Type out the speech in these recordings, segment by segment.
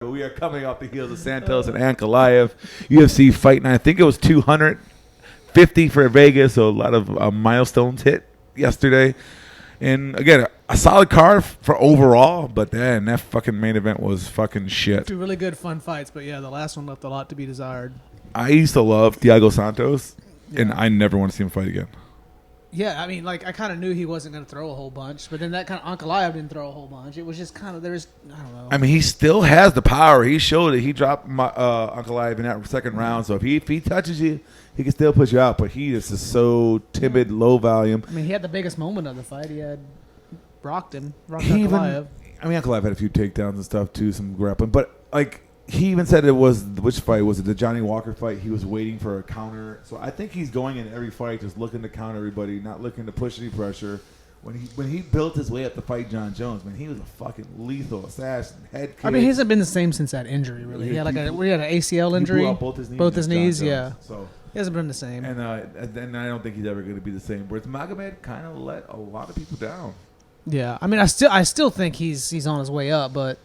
We are coming off the heels of Santos and Ankalaev UFC Fight Night. I think it was 250 for Vegas, so a lot of milestones hit yesterday. And again, a solid card for overall, but then that fucking main event was fucking shit. Two really good, fun fights, but yeah, the last one left a lot to be desired. I used to love Thiago Santos, and I never want to see him fight again. Yeah, I mean, like, I kind of knew he wasn't going to throw a whole bunch, but then that kind of Ankalaev didn't throw a whole bunch. It was just kind of, I don't know. I mean, he still has the power. He showed it. He dropped Ankalaev in that second round, so if he touches you, he can still push you out, but he is just so timid, low volume. I mean, he had the biggest moment of the fight. He had rocked Ankalaev. I mean, Ankalaev had a few takedowns and stuff, too, some grappling, but, like, he even said it was, which fight was it? The Johnny Walker fight. He was waiting for a counter. So I think he's going in every fight just looking to counter everybody, not looking to push any pressure. When he built his way up to fight John Jones, man, he was a fucking lethal assassin. Head kick. I mean, he hasn't been the same since that injury, really. He had an ACL injury. He blew out both his knees, yeah. So he hasn't been the same. And I don't think he's ever going to be the same. Whereas Magomed kind of let a lot of people down. Yeah, I mean, I still think he's on his way up, but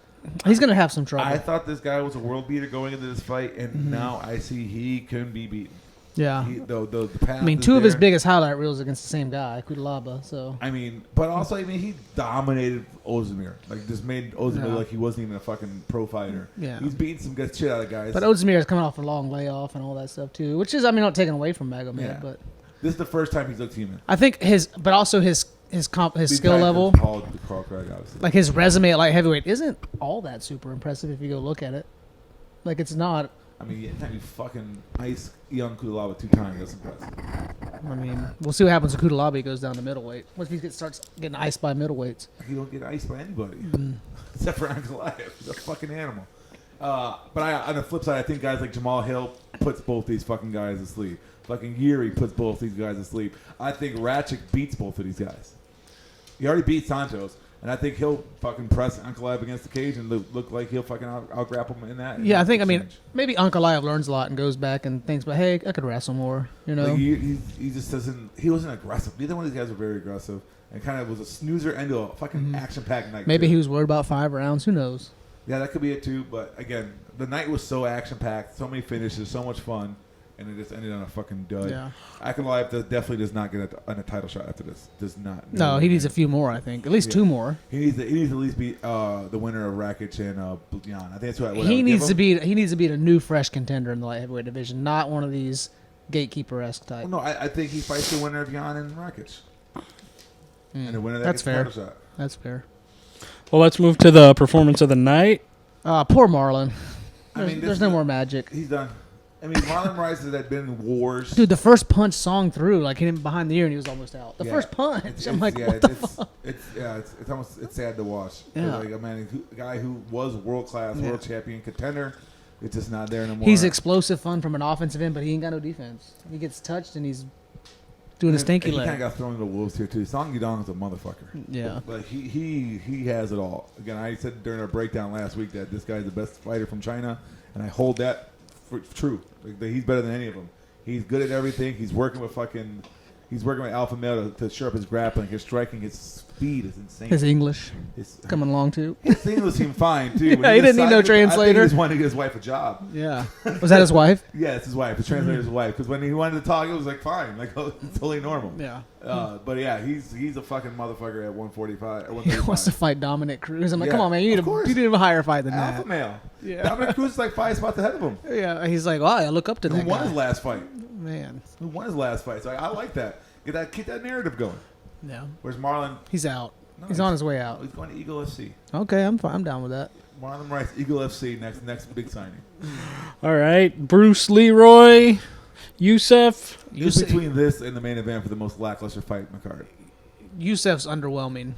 he's going to have some trouble. I thought this guy was a world beater going into this fight, and now I see he can be beaten. Yeah. The path I mean, two of his biggest highlight reels against the same guy, Krylov. So I mean, but also, I mean, he dominated Ozdemir. Like, just made Ozdemir like he wasn't even a fucking pro fighter. Yeah. He's beating some good shit out of guys. But Ozdemir is coming off a long layoff and all that stuff, too, which is, I mean, not taken away from Magomed, but this is the first time he's looked human. I think his skill level, like his resume at light heavyweight, isn't all that super impressive if you go look at it. Like, it's not. I mean, anytime you fucking ice young Krylov 2 times, that's impressive. I mean, we'll see what happens when Krylov goes down to middleweight. What if he starts getting iced by middleweights? He don't get iced by anybody, except for Ankalaev. He's a fucking animal. But on the flip side, I think guys like Jamal Hill puts both these fucking guys to sleep. Fucking Yuri puts both these guys to sleep. I think Ratchik beats both of these guys. He already beat Santos, and I think he'll fucking press Ankalaev against the cage and look like he'll fucking out-grapple him in that. Yeah, I think, I mean, maybe Ankalaev learns a lot and goes back and thinks, but hey, I could wrestle more, you know? Like he just doesn't, he wasn't aggressive. Neither one of these guys were very aggressive, and kind of was a snoozer into a fucking action-packed night. Maybe he was worried about 5 rounds, who knows? Yeah, that could be it too, but again, the night was so action-packed, so many finishes, so much fun. And it just ended on a fucking dud. Yeah. Ankalaev definitely does not get a title shot after this. Does not. No, he needs a few more, I think. At least 2 more. He needs to at least beat the winner of Rakic and Jan. I think that's what he needs to beat. He needs to beat a new, fresh contender in the light heavyweight division, not one of these gatekeeper-esque type. Well, no, I think he fights the winner of Jan and Rakic. And the winner that gets fair. The title shot. That's fair. Well, let's move to the performance of the night. Poor Marlon. I mean, there's no more magic. He's done. I mean, Marlon Rice had been in wars. Dude, the first punch song through, like, hit him behind the ear and he was almost out. The first punch. I'm like, what the fuck? It's sad to watch. Yeah. Like, a guy who was world-class, world champion contender, it's just not there anymore. He's explosive fun from an offensive end, but he ain't got no defense. He gets touched and he's doing a stinky leg. He kind of got thrown to the wolves here, too. Song Yudong is a motherfucker. Yeah. But he has it all. Again, I said during our breakdown last week that this guy's the best fighter from China, and I hold that for true. Like, he's better than any of them. He's good at everything. He's working with alpha male to shore up his grappling, his striking, his speed is insane. His English coming along too. His English seemed fine too. Yeah, he didn't need no translator. I think he just wanted to get his wife a job. Yeah. Was that his wife? Yeah, it's his wife. The translator's wife. Because when he wanted to talk, it was like fine, like it's totally normal. Yeah. But yeah, he's a fucking motherfucker at 145. He wants to fight Dominic Cruz. I'm like, come on, man, you need a higher fight than that. Alpha male. Yeah. Dominic Cruz is like 5 spots ahead of him. Yeah. He's like, wow, I look up to that. Who won his last fight? Man. Who won his last fight? So I like that. Keep that narrative going. Yeah. Where's Marlon? He's out. No, he's on his way out. He's going to Eagle FC. Okay, I'm fine. I'm down with that. Marlon Rice, Eagle FC, next big signing. All right, Bruce Leroy, Youssef. Who's between this and the main event for the most lackluster fight in the card? Youssef's underwhelming.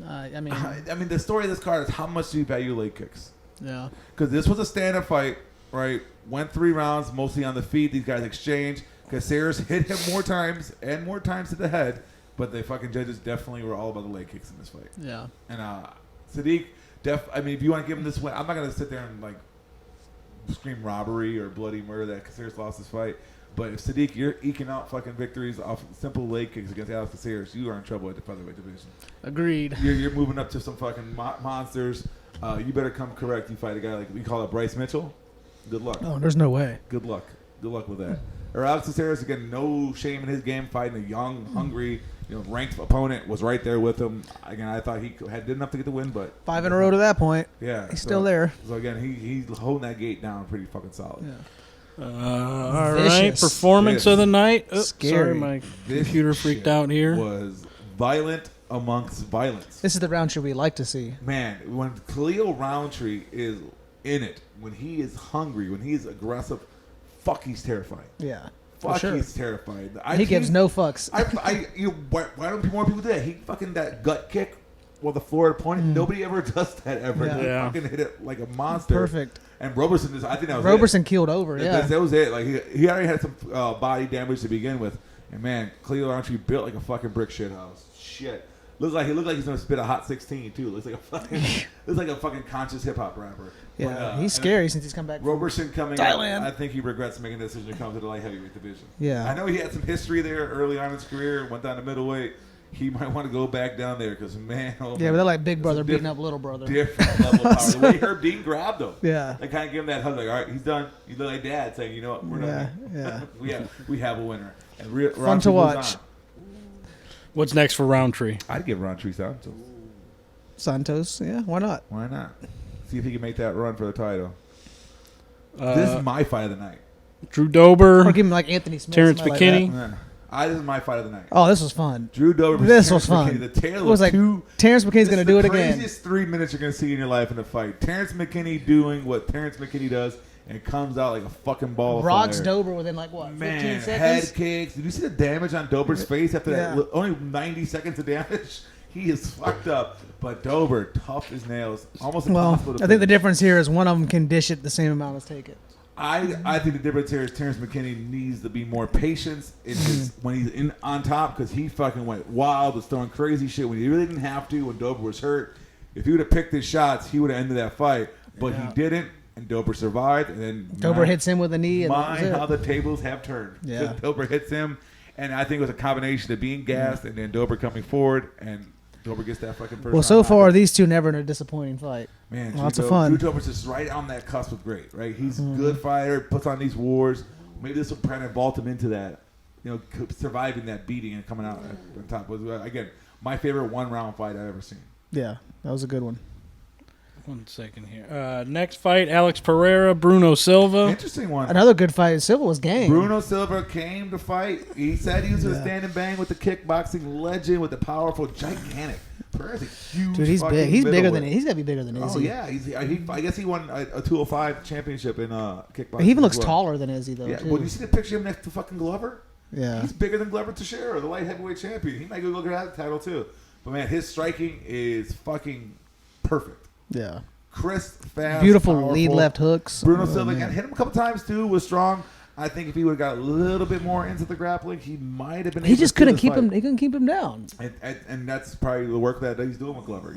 I mean, the story of this card is how much do you value leg kicks? Yeah. Because this was a stand-up fight, right? Went 3 rounds, mostly on the feet. These guys exchanged. Caceres hit him more times to the head, but the fucking judges definitely were all about the leg kicks in this fight. Yeah. And Sadiq, if you want to give him this win, I'm not going to sit there and like scream robbery or bloody murder that Caceres lost this fight. But if Sadiq, you're eking out fucking victories off simple leg kicks against Alex Caceres, you are in trouble at the featherweight division. Agreed. You're moving up to some fucking monsters. You better come correct. You fight a guy like we call it Bryce Mitchell. Good luck. Oh, there's no way. Good luck. Good luck with that. Or Alex Caceres, again, no shame in his game, fighting a young, hungry, ranked opponent, was right there with him. Again, I thought he did enough to get the win, but 5 in a row to that point. Yeah, he's still there. So again, he's holding that gate down pretty fucking solid. Yeah. All right, performance of the night. Oops, Scary. Sorry, my computer freaked out here. Was violent amongst violence. This is the Roundtree we like to see. Man, when Khalil Roundtree is in it, when he is hungry, when he's aggressive, fuck, he's terrifying. Yeah. Fuck, sure. he's terrifying. He gives no fucks. Why don't more people do that? He fucking that gut kick while the floor pointed. Nobody ever does that ever. Yeah. He fucking hit it like a monster. Perfect. And Roberson I think that was Roberson it. keeled over. Yeah, that was it. Like he already had some body damage to begin with, and man, Khalil Roundtree built like a fucking brick shit house. Shit. He looked like he's gonna spit a hot 16 too. Looks like a fucking conscious hip hop rapper. Yeah, But, he's scary since he's come back. Roberson coming Thailand. I think he regrets making the decision to come to the light heavyweight division. Yeah, I know he had some history there early on in his career. Went down to middleweight. He might want to go back down there because man, but they're like big brother beating up little brother. Different level of power. The way Herb Dean grabbed him. Yeah, they kind of give him that hug. Like, all right, he's done. You look like dad saying, you know what, we're done. Yeah. we have a winner. And fun to watch. What's next for Roundtree? I'd give Roundtree Santos. Santos, yeah, why not? Why not? See if he can make that run for the title. This is my fight of the night. Drew Dober. Or give him like Anthony Smith. Terrence McKinney. This is my fight of the night. Oh, this was fun. Drew Dober. This was fun. The tale it was like Terrence McKinney's going to do it again. The craziest 3 minutes you're going to see in your life in a fight. Terrence McKinney doing what Terrence McKinney does and comes out like a fucking ball of Rocks fire. Dober within like what, 15 seconds? Head kicks. Did you see the damage on Dober's face after that? Only 90 seconds of damage. He is fucked up. But Dober, tough as nails. Almost impossible to I think the difference here is one of them can dish it the same amount as take it. I think the difference here is Terrence McKinney needs to be more patient in his, when he's on top, because he fucking went wild, was throwing crazy shit when he really didn't have to, when Dober was hurt. If he would have picked his shots, he would have ended that fight. But he didn't, and Dober survived. And then Dober hits him with a knee. And how the tables have turned. Yeah. Dober hits him, and I think it was a combination of being gassed and then Dober coming forward, and Dober gets that fucking first. Well, so far, these two never in a disappointing fight. Man, lots of fun. Drew Dober's just right on that cusp of great, right? He's a good fighter, puts on these wars. Maybe this will kind of vault him into that, surviving that beating and coming out on top. Again, my favorite one-round fight I've ever seen. Yeah, that was a good one. 1 second here. Next fight, Alex Pereira, Bruno Silva. Interesting one. Another good fight. Silva was gang. Bruno Silva came to fight. He said he was going to stand and bang with the kickboxing legend, with the powerful, gigantic. Pereira's a huge. Dude, he's big. He's bigger than. He's got to be bigger than Izzy. Oh yeah, I guess he won a 205 championship in kickboxing. He even looks taller than Izzy though. Yeah. Too. Well, you see the picture of him next to fucking Glover? Yeah. He's bigger than Glover Teixeira, the light heavyweight champion. He might go look at that title too. But man, his striking is fucking perfect. Yeah. Crisp, fast, beautiful powerful. lead left hooks. Bruno Silva hit him a couple times too. Was strong. I think if he would have got a little bit more into the grappling, he might have been. He just couldn't keep him. He couldn't keep him down. And that's probably the work that he's doing with Glover.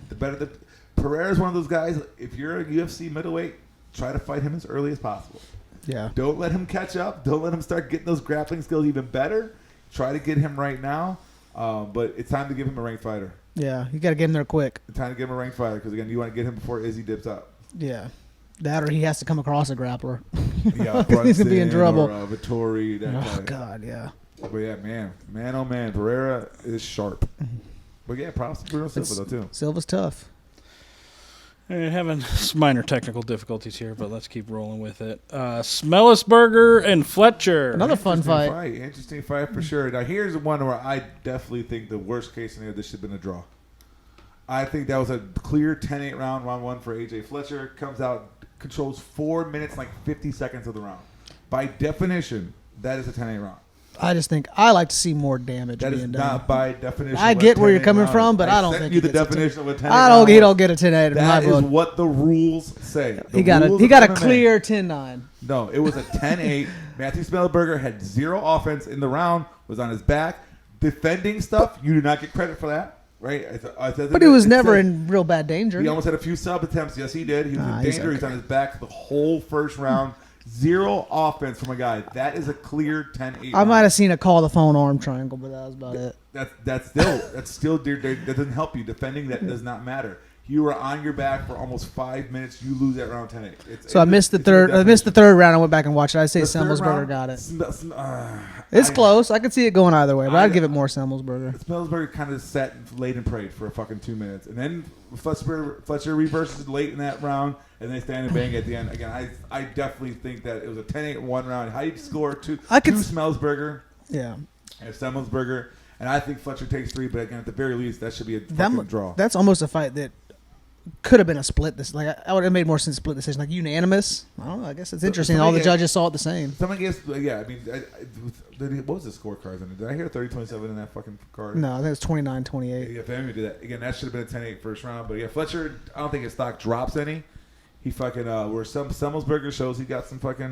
The better Pereira's one of those guys. If you're a UFC middleweight, try to fight him as early as possible. Yeah. Don't let him catch up. Don't let him start getting those grappling skills even better. Try to get him right now. But it's time to give him a ranked fighter. Yeah, you got to get him there quick. It's time to give him a ranked fighter because, again, you want to get him before Izzy dips up. Yeah. That or he has to come across a grappler. Yeah, he's going to be in trouble. Or Vittori. God, yeah. But, yeah, man, oh, man, Pereira is sharp. But, yeah, props to Bruno Silva, though, too. Silva's tough. Having some minor technical difficulties here, but let's keep rolling with it. Smellisberger and Fletcher. Another fun fight. Interesting fight for sure. Now, here's one where I definitely think the worst case scenario, this should have been a draw. I think that was a clear 10-8 round one for A.J. Fletcher. Comes out, controls 4 minutes, like 50 seconds of the round. By definition, that is a 10-8 round. I just think I like to see more damage that being is done. not by definition. I get where you're coming from, but I don't think you the definition of a 10-8 round. He don't get a 10-8. That is what the rules say. He got a clear 10-9. No, it was a 10-8. Matthew Smellisberger had zero offense in the round. Was on his back, defending stuff. You do not get credit for that. Right, but he was never in real bad danger. He almost had a few sub attempts. Yes, he did. He was in danger. He's on his back the whole first round. Zero offense from a guy. That is a clear 10-8. I might have seen a call the phone arm triangle, but that was about it. That still that doesn't help you. Defending that does not matter. You were on your back for almost 5 minutes. You lose that round 10-8. So I missed the third. I missed the third round. I went back and watched it. I'd say Semmelsberger got it. It's close. I could see it going either way, but I'd give it more Semmelsberger. Semmelsberger kind of sat and laid and prayed for a fucking 2 minutes, and then Fletcher reverses late in that round, and they stand and bang at the end. Again, I definitely think that it was a 10-8 one round. How you score two Semmelsberger, and Semmelsberger, and I think Fletcher takes 3. But again, at the very least, that should be a fucking draw. That's almost a fight that could have been a split. I would have made more sense split decision, like unanimous. I don't know. I guess it's interesting. All the judges saw it the same. Someone guessed, yeah. I mean, what was the scorecards? Did I hear 30-27 in that fucking card? No, I think it's 29-28. Yeah, family did that again. That should have been a 10-8 first round. But yeah, Fletcher, I don't think his stock drops any. He fucking where some Semmelsberger shows he got some fucking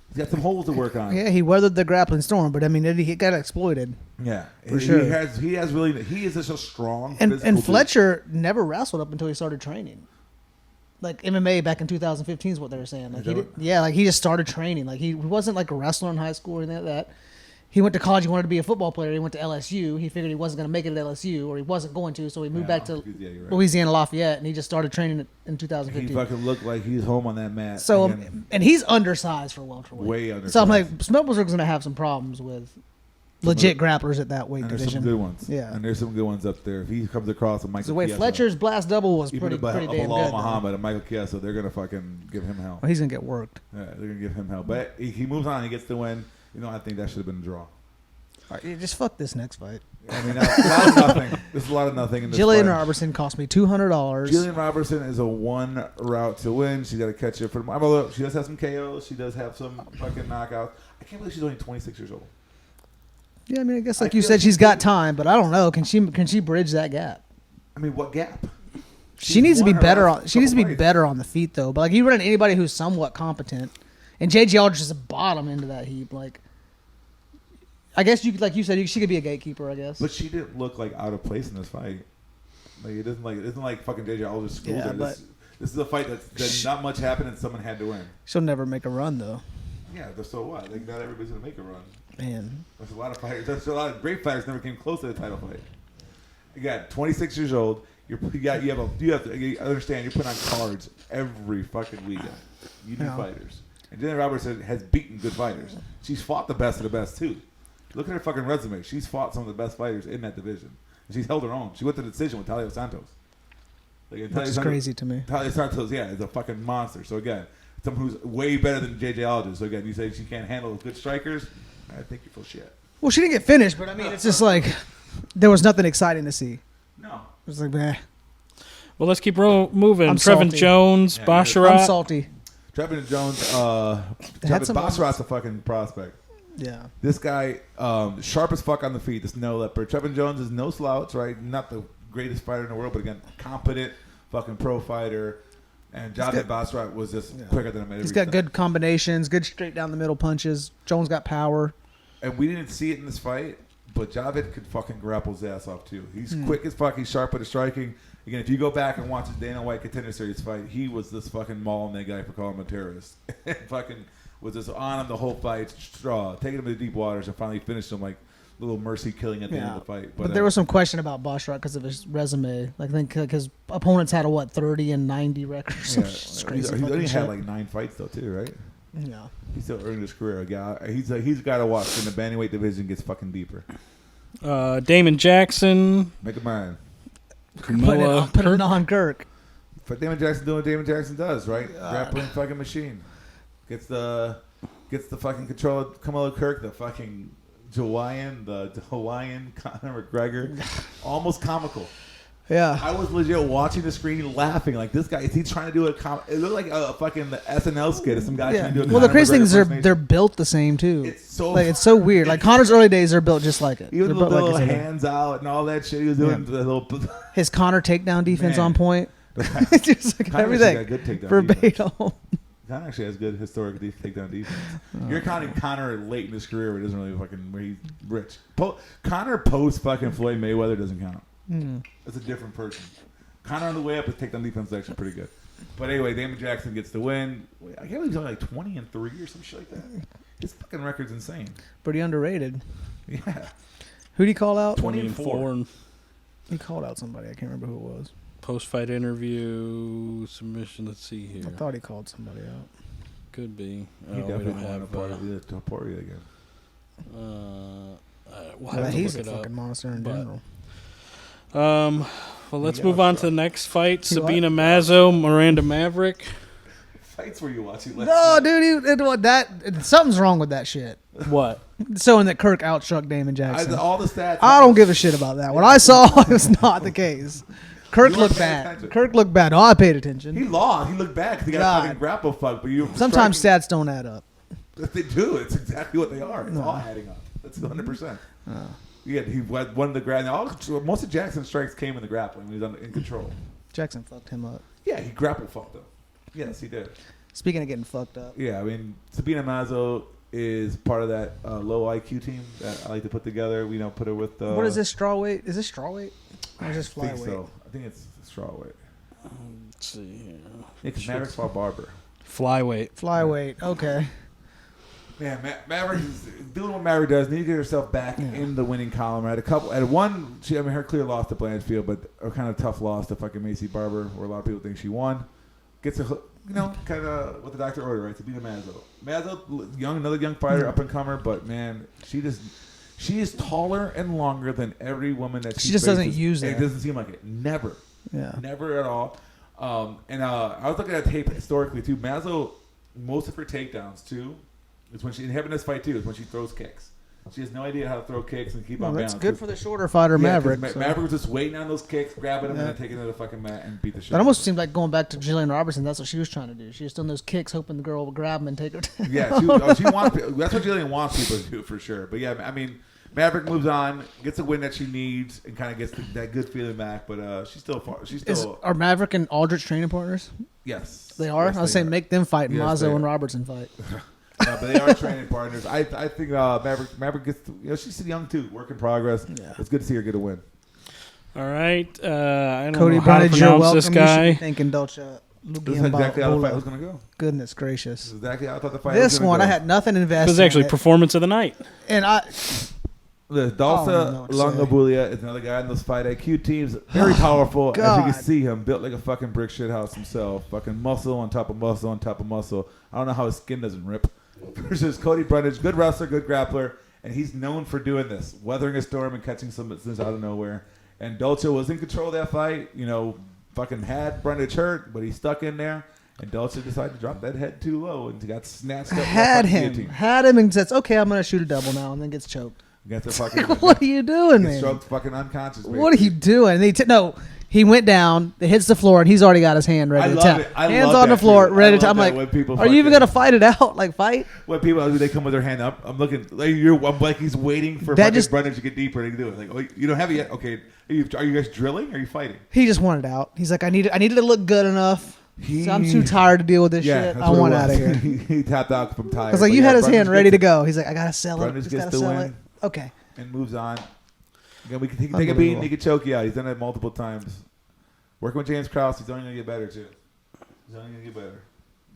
he's got some holes to work on. Yeah, he weathered the grappling storm, but I mean, he got exploited. Yeah, for sure. He is just a strong. And Fletcher never wrestled up until he started training. Like MMA back in 2015 is what they were saying. Like he just started training. Like he wasn't like a wrestler in high school or anything like that. He went to college. He wanted to be a football player. He went to LSU. He figured he wasn't going to make it at LSU, or he wasn't going to, so he moved back to Louisiana Lafayette, and he just started training in 2015. He fucking looked like he's home on that mat. So, and he's undersized for welterweight. Way undersized. So I'm like, Semmelsberger's going to have some problems with legit grapplers at that weight division. There's some good ones. Yeah. And there's some good ones up there. If he comes across a Michael the way Chiesa, Fletcher's blast double was pretty damn good. Muhammad and Michael Chiesa, they're going to fucking give him hell. Well, he's going to get worked. Yeah, they're going to give him hell. But he moves on. He gets the win. I think that should have been a draw. All right, just fuck this next fight. I mean, a lot of nothing. There's a lot of nothing in this Jillian fight. Robertson cost me $200. Jillian Robertson is a one route to win. She's got to catch it for the. She does have some KOs. She does have some fucking knockouts. I can't believe she's only 26 years old. Yeah, I mean, I guess like you said, she's got time, but I don't know. Can she bridge that gap? I mean, what gap? She needs to be better on. She needs to be better on the feet, though. But like you run anybody who's somewhat competent, and JJ Aldrich is a bottom into that heap. Like, I guess like you said, she could be a gatekeeper. I guess. But she didn't look like out of place in this fight. Like it isn't like fucking JJ Aldrich schooled her. This is a fight that not much happened and someone had to win. She'll never make a run though. Yeah, so what? Like not everybody's gonna make a run. Man, there's a lot of fighters. There's a lot of great fighters never came close to the title fight. You got 26 years old. You have to understand. You're putting on cards every fucking weekend. You need fighters. And Jillian Robertson has beaten good fighters. She's fought the best of the best too. Look at her fucking resume. She's fought some of the best fighters in that division. And she's held her own. She went to the decision with Talia Santos. Which is crazy to me. Talia Santos, is a fucking monster. So again, someone who's way better than JJ Aldrich. So again, you say she can't handle good strikers. I think you're full shit. Well, she didn't get finished, but I mean, it's just like there was nothing exciting to see. No. It was like, meh. Well, let's keep moving. I'm Trevin salty. Jones, Basharat. I'm salty. Trevin Jones, Basharat's a fucking prospect. Yeah. This guy, sharp as fuck on the feet. This no leopard. Trevin Jones is no slouch, right? Not the greatest fighter in the world, but again, competent fucking pro fighter. And Javed Basharat was just quicker than him. He's got good combinations, good straight down the middle punches. Jones got power. And we didn't see it in this fight, but Javed could fucking grapple his ass off too. He's quick as fuck. He's sharp with the striking. Again, if you go back and watch his Dana White Contender Series fight, he was this fucking mauling that guy for calling him a terrorist. Fucking was just on him the whole fight, taking him to the deep waters, and finally finished him like a little mercy killing at the end of the fight. But there was some question about Basharat because of his resume. Like, I think his opponents had a 30-90 record. Yeah. He's only had like 9 fights though too, right? Yeah. He's still earning his career. He's got to watch when the bantamweight division gets fucking deeper. Damon Jackson. Make it mine. Put it on Kirk. For Damon Jackson doing what Damon Jackson does, right? Grappling fucking machine. Gets the fucking control of Kamala Kirk, the fucking Hawaiian Conor McGregor. Almost comical. Yeah. I was legit watching the screen laughing. Like, this guy, is he trying to do it looked like a fucking SNL skit of some guy trying to do it. Well, the crazy thing is they're built the same, too. It's so weird. Like, Conor's early days are built just like it. Even the little hands out and all that shit he was doing. Yeah. His Conor takedown defense on point. Just like everything. Verbatim. Conor actually has good historic takedown defense. You're counting Conor late in his career where he doesn't really fucking, where he's rich. Conor post fucking Floyd Mayweather doesn't count. That's a different person. Conor on the way up, his takedown defense is actually pretty good. But anyway, Damon Jackson gets the win. I can't believe he's only like 20-3 or some shit like that. His fucking record's insane. Pretty underrated. Yeah. Who'd he call out? 20-4. He called out somebody. I can't remember who it was. Post-fight interview, submission. Let's see here. I thought he called somebody out. Could be. He definitely want to part of the Topuria again. He's a fucking monster in general. Well, let's move on to the next fight. Sabina Mazo, Miranda Maverick. Fights where you watching? No, dude, something's wrong with that shit. What? Showing that Kirk outstruck Damon Jackson. All the stats. I don't give a shit about that. What I saw was not the case. Kirk looked bad. Kirk looked bad. Oh, I paid attention. He lost. He looked bad because he got a fucking grapple fuck. But sometimes stats don't add up. They do. It's exactly what they are. It's all adding up. That's 100%. Yeah, he won the ground. Most of Jackson's strikes came in the grappling when he was in control. Jackson fucked him up. Yeah, he grapple fucked him. Yes, he did. Speaking of getting fucked up. Yeah, I mean, Sabina Mazo is part of that low IQ team that I like to put together. We don't put her with. What is this strawweight? Is this strawweight? Or is this flyweight? I think so. I think it's strawweight. Let's see here. Yeah, because Maverick's fought Barber. Flyweight. Okay. Yeah, Maverick is doing what Maverick does. Need to get herself back in the winning column. Her clear loss to Blanchfield, but a kind of tough loss to fucking Macy Barber, where a lot of people think she won. Gets a kind of what the doctor ordered, right? To beat a Mazo. Mazo, another young fighter, up and comer, but man, she is taller and longer than every woman that she just faces. doesn't use that. It doesn't seem like it. Never. Yeah. Never at all. I was looking at tape historically too. Mazo, most of her takedowns too, is when she having this fight too, is when she throws kicks. She has no idea how to throw kicks and keep on balance. That's good for the shorter fighter, Maverick. Maverick was just waiting on those kicks, grabbing them, and then taking it to the fucking mat and beat the shit. That almost seemed like going back to Jillian Robertson. That's what she was trying to do. She was doing those kicks, hoping the girl would grab them and take her down. Yeah, she wants. That's what Jillian wants people to do for sure. But yeah, I mean, Maverick moves on, gets a win that she needs, and kind of gets that good feeling back. But she's still. Are Maverick and Aldrich training partners? Yes, they are. Yes, I was saying make them fight, and yes, Mazo and Robertson fight. No, but they are training partners. I think Maverick gets. She's still young too, work in progress. Yeah. It's good to see her get a win. All right, I don't Cody know how to Brundage, you're pronounce welcome. this guy. You should be thinking Dolce. This is exactly how the fight was going to go. Goodness gracious! This is exactly how I thought the fight was This going one, to go. I had nothing invested. This is actually performance of the night. And The Dalsa Longobulia is another guy in those fight IQ teams. Very powerful. As you can see him, built like a fucking brick shit house himself. Fucking muscle on top of muscle on top of muscle. I don't know how his skin doesn't rip. Versus Cody Brundage, good wrestler, good grappler, and he's known for doing this, weathering a storm and catching some business out of nowhere. And Dolce was in control of that fight. Fucking had Brundage hurt, but he stuck in there. And Dolce decided to drop that head too low and got snatched up. Had him, and says, "Okay, I'm gonna shoot a double now," and then gets choked. What are you doing, man? Stroked fucking unconscious. Basically. What are you doing? And he went down. It hits the floor, and he's already got his hand ready to tap. Hands on the floor, ready to tap. I'm like, are you even gonna fight it out? Like fight? When people they come with their hand up, I'm looking. I'm like he's waiting for fucking Brundage to get deeper and do it. Like, oh, you don't have it yet. Okay, are you guys drilling? Or are you fighting? He just wanted out. He's like, I needed to look good enough. So I'm too tired to deal with this shit. I want out of here. He tapped out from tired. Because you had his hand ready to go. He's like, I gotta sell it. Brundage gets the win. Okay. And moves on. Again, he can take a beat and he can choke you out. He's done it multiple times. Working with James Krause, he's only going to get better, too. He's only going to get better.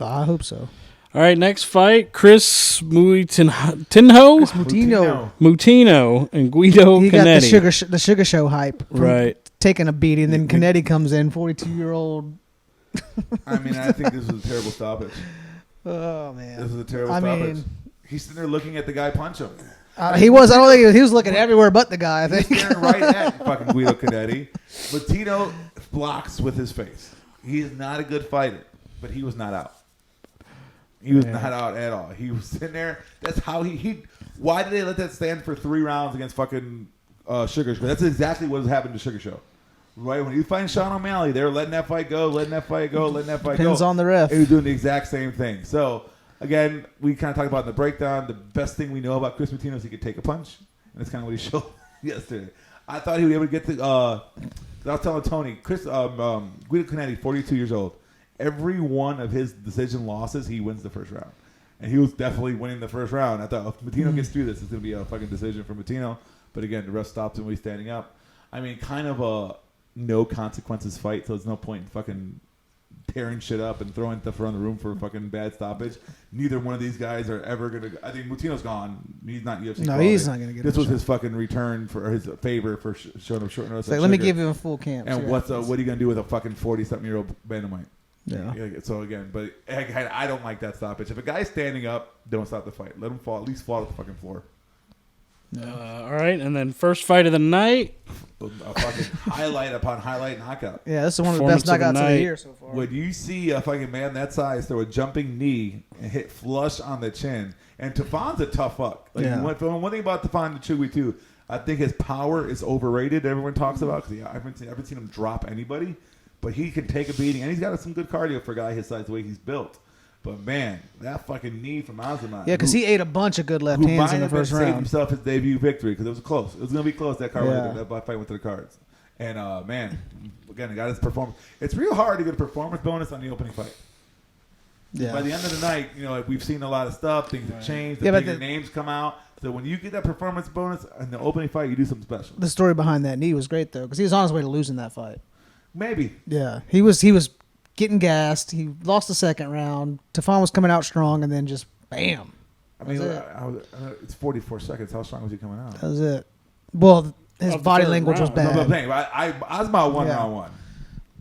I hope so. All right, next fight, Chris Mutino and Guido he Canetti. Got the sugar show hype. Right. Taking a beating, and then Canetti comes in, 42-year-old. I mean, I think this was a terrible stoppage. Oh, man. This was a terrible stoppage. He's sitting there looking at the guy punch him. He was. I don't think he was looking everywhere but the guy. I think. He's staring right at fucking Guido Canetti. But Tino blocks with his face. He is not a good fighter, but he was not out. He was not out at all. He was sitting there. That's how he. Why did they let that stand for 3 rounds against fucking Sugar Show? That's exactly what happened to Sugar Show. Right when you find Sean O'Malley, they were letting that fight go, letting that fight go. Depends on the ref. He was doing the exact same thing. So. Again, we kind of talked about in the breakdown, the best thing we know about Chris Mutino is he could take a punch. And that's kind of what he showed yesterday. I thought he would be able to get the I was telling Tony, Guido Canetti, 42 years old. Every one of his decision losses, he wins the first round. And he was definitely winning the first round. I thought, if Mutino gets through this, it's going to be a fucking decision for Mutino. But again, the ref stops him when he's standing up. I mean, kind of a no consequences fight, so there's no point in fucking tearing shit up and throwing stuff around the room for a fucking bad stoppage. Neither one of these guys are ever going to... I think Moutinho's gone. He's not UFC. No, he's not going to get This was his fucking return for his favor for showing up short notice. Like, let me give you a full camp. And what are you going to do with a fucking 40-something-year-old bantamweight? Yeah. So again, but I don't like that stoppage. If a guy's standing up, don't stop the fight. Let him fall. At least fall to the fucking floor. All right, and then first fight of the night. A fucking highlight upon highlight knockout. Yeah, this is one of the best knockouts of the year so far. When you see a fucking man that size throw a jumping knee and hit flush on the chin, and Tafan's a tough fuck. Like one thing about Tafan Chugui too, I think his power is overrated. Everyone talks about because I haven't seen him drop anybody, but he can take a beating, and he's got some good cardio for a guy his size, the way he's built. But man, that fucking knee from Azamat. Yeah, because he ate a bunch of good left hands in the first round. Saved himself his debut victory because it was close. It was going to be close. That fight went to the cards. And man, again, he got his performance. It's real hard to get a performance bonus on the opening fight. Yeah. By the end of the night, like we've seen a lot of stuff. Things have changed. The bigger names come out. So when you get that performance bonus in the opening fight, you do something special. The story behind that knee was great though, because he was on his way to losing that fight. Maybe. Yeah, he was getting gassed. He lost the second round. Tafan was coming out strong, and then just bam. I mean, it's 44 seconds. How strong was he coming out? That was it. Well, his body language was bad. Asma won round one.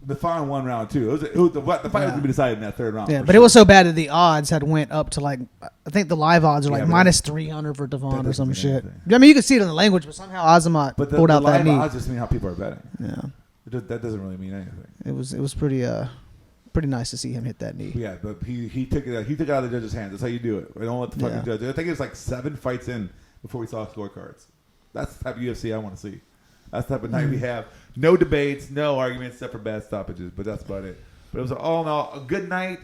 The final one round two. The fight was going to be decided in that third round. Yeah, but it was so bad that the odds had went up to I think the live odds are minus 300 for Tafan or some shit. Anything. I mean, you could see it in the language, but somehow Azamat pulled out that knee. The live odds just mean how people are betting. Yeah, that doesn't really mean anything. It was pretty nice to see him hit that knee. Yeah, but he took it out of the judge's hands. That's how you do it. We don't let the fucking judge. I think it was 7 fights in before we saw scorecards. That's the type of UFC I want to see. That's the type of night we have. No debates, no arguments except for bad stoppages, but that's about it. But it was all in all a good night,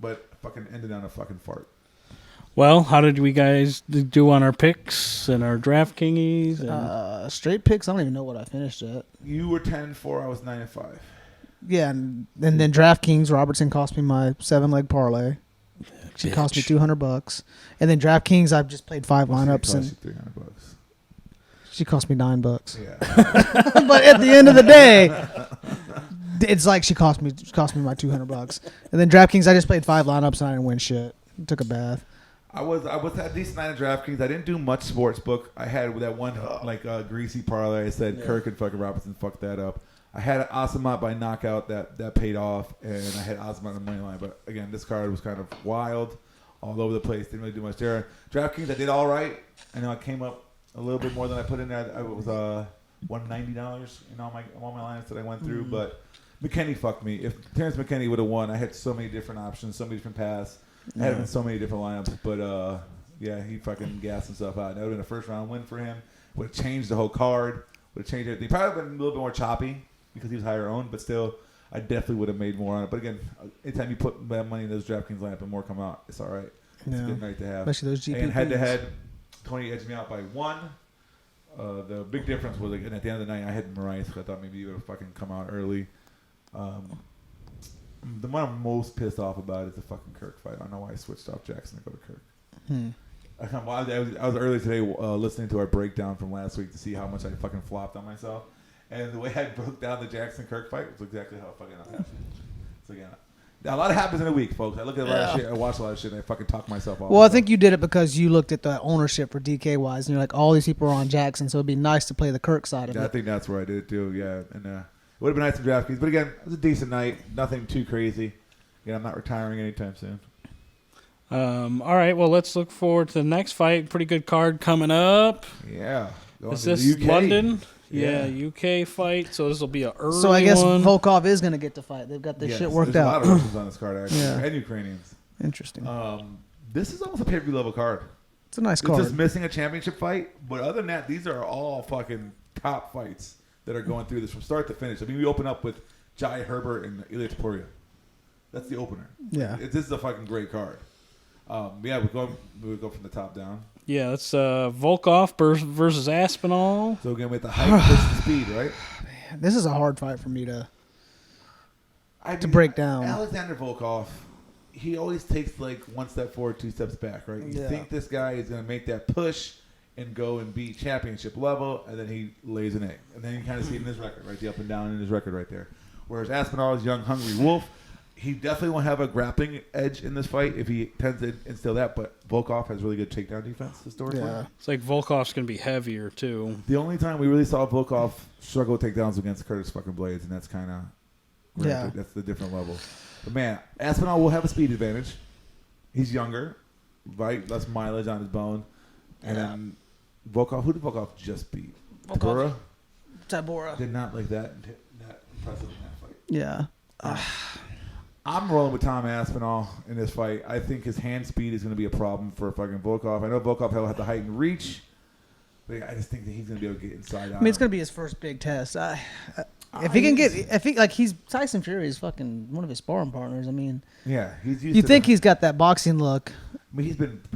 but fucking ended on a fucking fart. Well, how did we guys do on our picks and our DraftKingies? Straight picks, I don't even know what I finished at. You were 10-4, I was 9-5. Yeah, and then DraftKings, Robertson cost me my 7-leg parlay. She cost me $200, and then DraftKings, I've just played 5 lineups and $300. She cost me $9. Yeah, but at the end of the day, it's like she cost me my $200. And then DraftKings, I just played 5 lineups and I didn't win shit. Took a bath. I was at decent night at DraftKings. I didn't do much sports book. I had that one greasy parlay. I said Kirk and fucking Robertson fucked that up. I had Asamat by knockout that paid off, and I had Asamat on the money line. But again, this card was kind of wild, all over the place. Didn't really do much there. DraftKings, I did all right. I know I came up a little bit more than I put in there. It was $190 in all my lineups that I went through. But McKinney fucked me. If Terrence McKinney would have won, I had so many different options, so many different paths. I had him in so many different lineups. But he fucking gassed himself out. That would have been a first round win for him. Would have changed the whole card. Would have changed everything. Probably been a little bit more choppy because he was higher owned. But still, I definitely would have made more on it. But again, anytime you put that money in those DraftKings lineup and more come out, it's all right. It's a good night to have. Especially those GPPs. And head-to-head, Tony edged me out by 1. The big difference was, and at the end of the night, I had Moraes, so I thought maybe he would have fucking come out early. The one I'm most pissed off about is the fucking Kirk fight. I don't know why I switched off Jackson to go to Kirk. I was early today listening to our breakdown from last week to see how much I fucking flopped on myself. And the way I broke down the Jackson-Kirk fight was exactly how it fucking happened. So again, a lot happens in a week, folks. I look at a lot of shit, I watch a lot of shit, and I fucking talk myself off. Well, I think you did it because you looked at the ownership for DK-wise, and you're like, all these people are on Jackson, so it'd be nice to play the Kirk side of it. I think that's where I did it too, yeah. And it would have been nice to DraftKings. But again, it was a decent night. Nothing too crazy. Yeah, I'm not retiring anytime soon. All right, well, let's look forward to the next fight. Pretty good card coming up. Yeah. Is this London? Yeah, UK fight. So this will be an early one. So I guess Volkov is going to get to fight. They've got this shit worked there's out. There's a lot of Russians on this card, actually, and Ukrainians. Interesting. This is almost a pay-per-view level card. It's a nice card. It's just missing a championship fight. But other than that, these are all fucking top fights that are going through this from start to finish. I mean, we open up with Jai Herbert and Ilya Topuria. That's the opener. Yeah. This is a fucking great card. Yeah, we'll go from the top down. Yeah, that's Volkov versus Aspinall. So again, with the height versus speed, right? Man, this is a hard fight for me to break down. Alexander Volkov, he always takes like one step forward, 2 steps back, right? You think this guy is going to make that push and go and beat championship level, and then he lays an egg. And then you kind of see it in his record, right? The up and down in his record right there. Whereas Aspinall is young, hungry wolf. he definitely won't have a grappling edge in this fight if he tends to instill that. But Volkov has really good takedown defense historically. Yeah. It's like Volkov's going to be heavier, too. The only time we really saw Volkov struggle with takedowns against Curtis fucking Blades, and that's kind of that's the different level. But man, Aspinall will have a speed advantage. He's younger, right? Less mileage on his bone. And then Volkov, who did Volkov just beat? Tabora. Did not like that impressive in that fight. Yeah. I'm rolling with Tom Aspinall in this fight. I think his hand speed is going to be a problem for fucking Volkov. I know Volkov will have the height and reach, but I just think that he's going to be able to get inside out. I mean, it's going to be his first big test. If he can get, he's Tyson Fury is fucking one of his sparring partners. I mean, yeah, he's used you to think the, he's got that boxing look. I mean,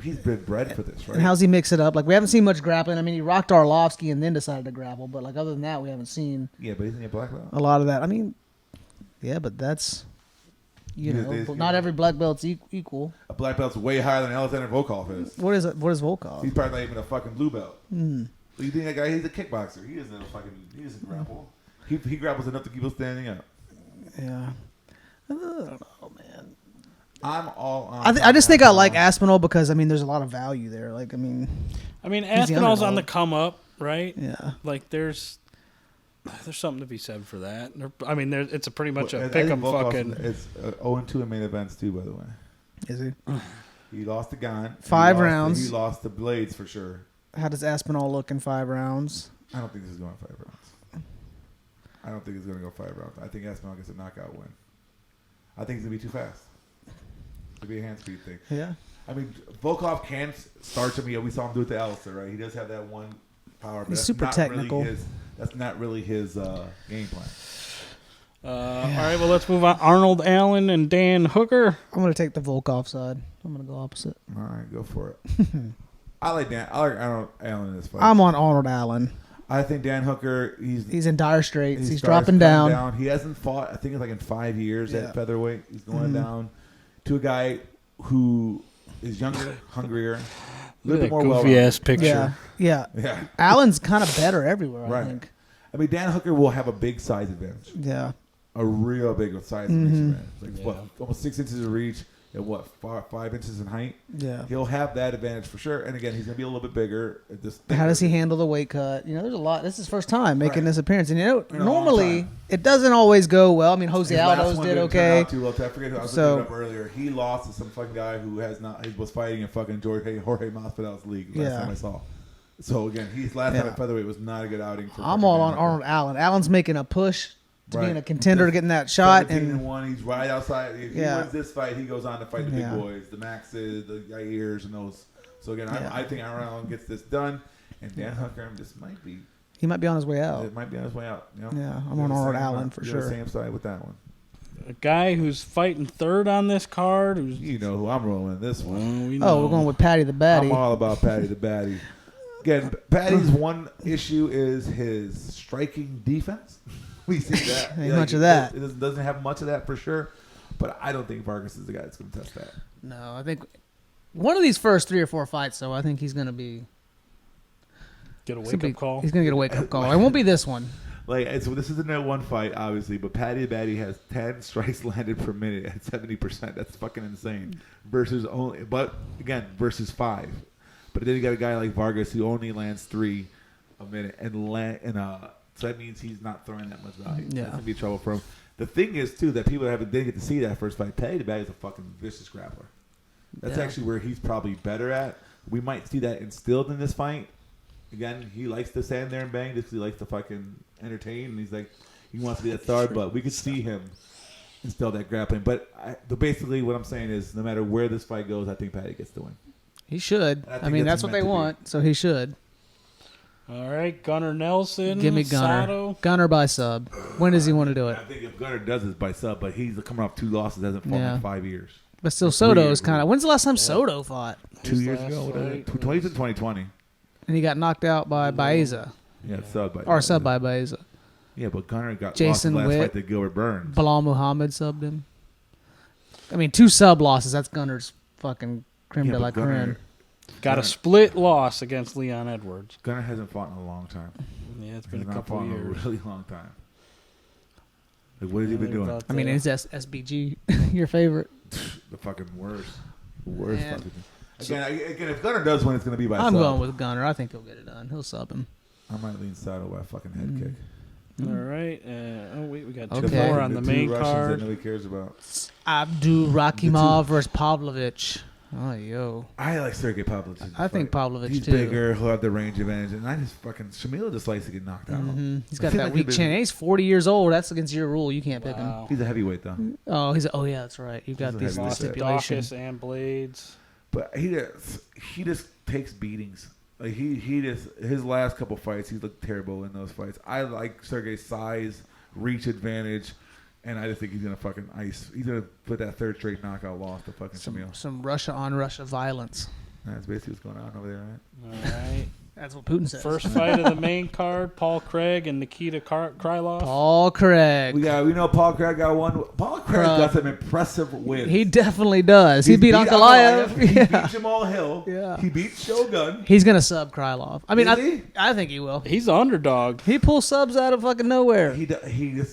he's been bred for this, right? And how's he mix it up? Like, we haven't seen much grappling. I mean, he rocked Arlovsky and then decided to grapple, but like other than that, we haven't seen. Yeah, but isn't he a black belt? A lot of that. I mean, yeah, but that's not every black belt's equal. A black belt's way higher than Alexander Volkov is. What is it? What is Volkov? He's probably not even a fucking blue belt. Mm. You think that guy? He's a kickboxer. He doesn't grapple. He grapples enough to keep him standing up. Yeah. I don't know, man. I'm all on. I just think I like Aspinall because, I mean, there's a lot of value there. Like, I mean, Aspinall's on the come up, right? Yeah. Like, there's something to be said for that. I mean, it's a pretty much a I pick 'em think Volkov fucking. It's 0-2 in main events too, by the way. Is he? He lost to Gane. 5 rounds. He lost to Blades for sure. How does Aspinall look in 5 rounds? I don't think this is going 5 rounds. I don't think it's going to go 5 rounds. I think Aspinall gets a knockout win. I think it's going to be too fast. It'll be a hand speed thing. Yeah. I mean, Volkov can start to me. We saw him do it to Alistair, right? He does have that one power. But He's that's super not technical. That's not really his game plan. All right, well, let's move on. Arnold Allen and Dan Hooker. I'm going to take the Volkov side. I'm going to go opposite. All right, go for it. I like Arnold Allen in this fight. I'm on Arnold Allen. I think Dan Hooker, he's in dire straits. He's starts dropping coming down. He hasn't fought, I think it's like in 5 years at featherweight. He's going down to a guy who is younger, hungrier, a little bit more goofy ass picture. Yeah. Allen's kind of better everywhere, I think. I mean, Dan Hooker will have a big size advantage. Yeah. A real big size advantage. Like, almost 6 inches of reach. At 5 inches in height? Yeah. He'll have that advantage for sure. And again, he's going to be a little bit bigger. How does he handle the weight cut? You know, there's a lot. This is his first time making this appearance. And, you know, normally it doesn't always go well. I mean, Jose Aldo's did okay. I forget who I was looking up earlier. He lost to some fucking guy who he was fighting in fucking Jorge Masvidal's league last time I saw. So, again, his last time at featherweight was not a good outing for I'm all on Arnold Allen. Allen's making a push to being a contender to getting that shot. 17-1, he's right outside. If he wins this fight, he goes on to fight the big boys, the Maxes, the Yairs, and those. So again, I think Arnold Allen gets this done, and Dan Hooker he might be on his way out. It might be on his way out. You know? Yeah, I'm on Arnold Allen for sure. Same side with that one. A guy who's fighting third on this card. You know who I'm rolling this one. We're going with Patty the Batty. I'm all about Patty the Batty. Again, Patty's one issue is his striking defense. We see that. Ain't much of that. It doesn't have much of that for sure. But I don't think Vargas is the guy that's going to test that. No, I think one of these first 3 or 4 fights, though, I think he's going to be... Get a wake-up call? He's going to get a wake-up call. It won't be this one. So this isn't a one fight, obviously, but Patty the Batty has 10 strikes landed per minute at 70%. That's fucking insane. Versus 5. But then you got a guy like Vargas who only lands 3 a minute, so that means he's not throwing that much value. Yeah. That's gonna be trouble for him. The thing is too that people didn't get to see that first fight. Patty the Batty is a fucking vicious grappler. That's actually where he's probably better at. We might see that instilled in this fight. Again, he likes to stand there and bang just because he likes to fucking entertain, and he wants to be that star. But we could see him instill that grappling. But basically, what I'm saying is, no matter where this fight goes, I think Patty gets the win. He should. I mean, that's what they want, so he should. All right, Gunnar Nelson. Give me Gunnar. Sato. Gunnar by sub. When does he want to do it? I think if Gunnar does it by sub, but he's coming off 2 losses, hasn't fought in 5 years. But still, Soto is kind of... When's the last time Soto fought? 2 years ago. 2020. And he got knocked out by Baeza. Yeah, sub by Baeza. Yeah, but Gunnar got Jason lost his last Witt, fight to Gilbert Burns. Bilal Muhammad subbed him. I mean, 2 sub losses. That's Gunnar's fucking creme de la creme. Got a split loss against Leon Edwards. Gunnar hasn't fought in a long time. Yeah, it's been a couple of years. A really long time. Like, what has he been doing? I mean, is SBG your favorite? The fucking worst. Worst Man. fucking thing. Again, if Gunner does win, it's going to be by I'm sub. going with Gunner. I think he'll get it done. He'll sub him. I might lean Sato by a fucking head kick. All right. We got two Okay. more on the main Russians card. that nobody cares about. Abdul Rakima versus Pavlovich. Oh, yo. I like Sergey Pavlovich. I think Pavlovich, He's too. bigger. He'll have the range advantage. And I just fucking... Shamila just likes to get knocked out. He's got I feel that like weak he's chin. been- And he's 40 years old. That's against your rule. You can't pick him. Wow. He's a heavyweight, though. Oh, yeah, that's right. You've got He's a these heavyweight. stipulations. Dawkins and Blades. But he just takes beatings. Like he just his last couple fights, he's looked terrible in those fights. I like Sergey's size, reach advantage, and I just think he's gonna fucking ice. He's gonna put that third straight knockout loss to fucking Shamil. Some Russia on Russia violence. That's basically what's going on over there, right? All right. That's what Putin says. First fight of the main card: Paul Craig and Nikita Krylov. Paul Craig. We know Paul Craig got one. Paul Craig got some impressive wins. He definitely does. He He's beat Ankalaev. He Yeah. beat Jamal Hill. Yeah. He beat Shogun. He's gonna sub Krylov. I mean, Is he? I think he will. He's the underdog. He pulls subs out of fucking nowhere. He just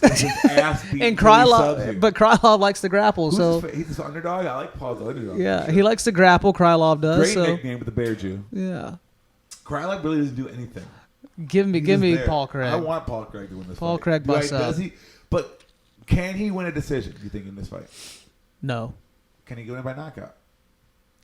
gets his ass beat. And until he subs you. but Krylov likes to grapple, so He's this underdog. I like Paul's underdog. yeah, he likes to grapple. Krylov does. Great So nickname with the Bear Jew. yeah, Krylov really doesn't do anything. give He's me just there. Paul Craig. I want Paul Craig to win this Paul fight. Craig by sub. does he? But can he win a decision? Do you think in this fight? No, Can he go in by knockout?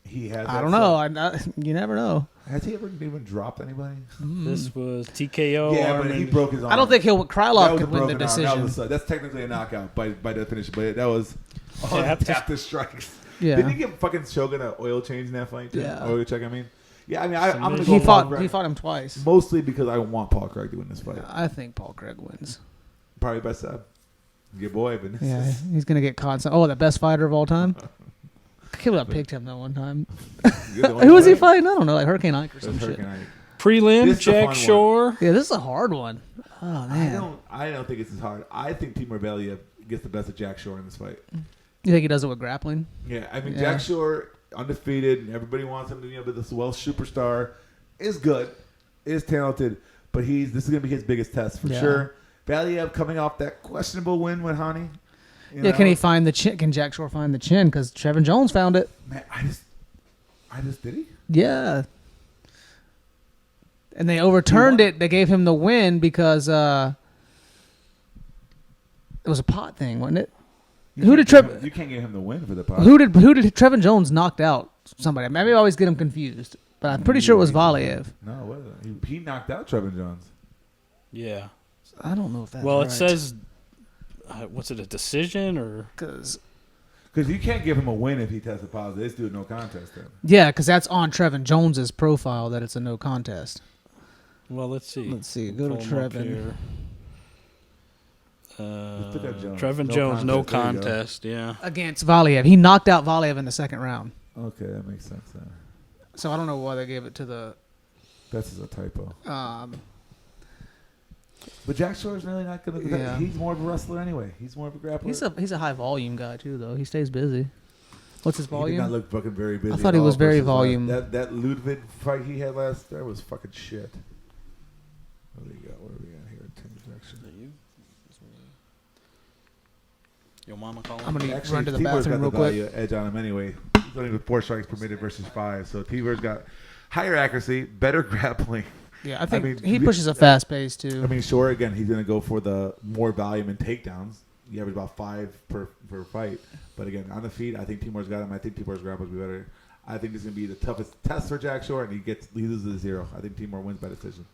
He has. I that don't know. sub. You never know. Has he ever even dropped anybody? This was TKO. Yeah, but Armin. he broke his arm. I don't think That Krylov was a could win the broken arm. decision. That's technically a knockout by definition, but that was Tap tap the strikes. Yeah. Didn't he give fucking Shogun an oil change in that fight? Too? Yeah. Oil check. I mean, yeah. I mean, I'm gonna go He Paul fought. Craig. He fought him twice. Mostly because I want Paul Craig to win this fight. I think Paul Craig wins. Probably best sub. Your boy, but Yeah, he's gonna get constant. Oh, the best fighter of all time. I can't believe I picked him that one time. Who was he fighting? I don't know, like Hurricane Ike or some shit. Prelim, This is a fun Jack one. Shore. Yeah, this is a hard one. Oh man, I don't think it's as hard. I think Timur Believ gets the best of Jack Shore in this fight. you think he does it with grappling? Yeah, I mean Yeah. Jack Shore undefeated, and everybody wants him to be this Welsh superstar. Is good, is talented, but this is gonna be his biggest test for Yeah. sure. Believ coming off that questionable win with Hani. Yeah, can he find the chin? Can Jack Shore find the chin? Because Trevin Jones found it. Man, I just did he? Yeah. And they overturned it. They gave him the win because it was a pot thing, wasn't it? You Who can't did give Trev- him- You can't give him the win for the pot. Who did Trevin Jones knocked out somebody? Maybe I always get him confused, but I'm pretty sure it was Valiev. No, it wasn't. He knocked out Trevin Jones. Yeah. I don't know if that's Well, right. it says, what's it, a decision or? Because you can't give him a win if he tested positive. Let's do a no contest then. yeah, because that's on Trevin Jones's profile that it's a no contest. Well, let's see. Let's see. Go to Pull him up Trevin. here. Let's look at Jones. Trevin No Jones, no contest. There you go. contest. Yeah. Against Valiev. He knocked out Valiev in the second round. Okay, that makes sense then. So I don't know why they gave it to the. That's just a typo. Um, But Jack Shore's really not going to. Yeah. He's more of a wrestler anyway. He's more of a grappler. he's a high volume guy too, though. He stays busy. What's his He did volume? not look fucking very busy. I thought at he all was very versus volume. That Ludwig fight he had last there was fucking shit. What do you got? What do we got here? Your mama calling? I'm gonna Actually, run to the T-Bir's bathroom got real the quick. value edge on him anyway. He's only with 4 strikes permitted versus 5. So T-Bir's got higher accuracy, better grappling. Yeah, I think mean, he pushes a fast pace too. I mean, sure, again, he's going to go for the more volume and takedowns. You average about 5 per fight. But again, on the feet, I think Timur's got him. I think Timur's grappling will be better. I think this is going to be the toughest test for Jack Shore, and he loses a 0. I think Timur wins by decision.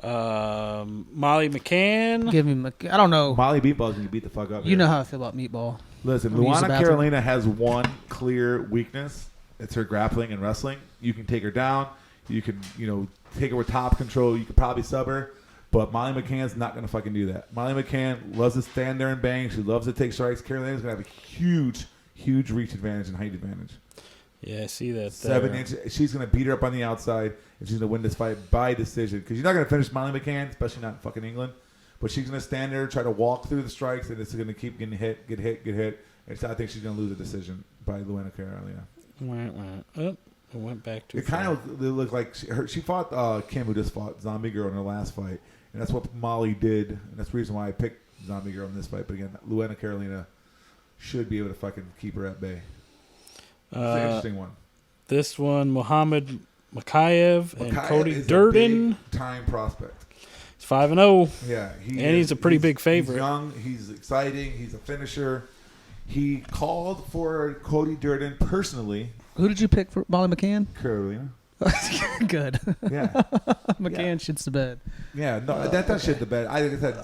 Molly McCann. Give me. I don't know. Molly Meatball's going to beat the fuck up. You here. know how I feel about Meatball. Listen, Let me use the Luana bathroom. Carolina has one clear weakness. It's her grappling and wrestling. You can take her down. You can, take her with top control. You could probably sub her. But Molly McCann's not going to fucking do that. Molly McCann loves to stand there and bang. She loves to take strikes. Carolina's going to have a huge, huge reach advantage and height advantage. Yeah, I see that. 7 there. inches. She's going to beat her up on the outside, and she's going to win this fight by decision. Because you're not going to finish Molly McCann, especially not in fucking England. But she's going to stand there, try to walk through the strikes, and it's going to keep getting hit, get hit, get hit. And so I think she's going to lose a decision by Luana Carolina. It went back to. It kind of looked like she fought Kim, who just fought Zombie Girl in her last fight. And that's what Molly did. And that's the reason why I picked zombie girl in this fight. But again, Luana Carolina should be able to fucking keep her at bay. It's an interesting one. This one, Muhammad Mikayev and Cody is Durbin. a big-time prospect. He's 5-0. Yeah, he's a pretty big favorite. He's young. He's exciting. He's a finisher. He called for Cody Durbin personally. Who did you pick for Molly McCann? Carolina. Good. Yeah. McCann shits the bed. Yeah, no, that shit the bed. I said,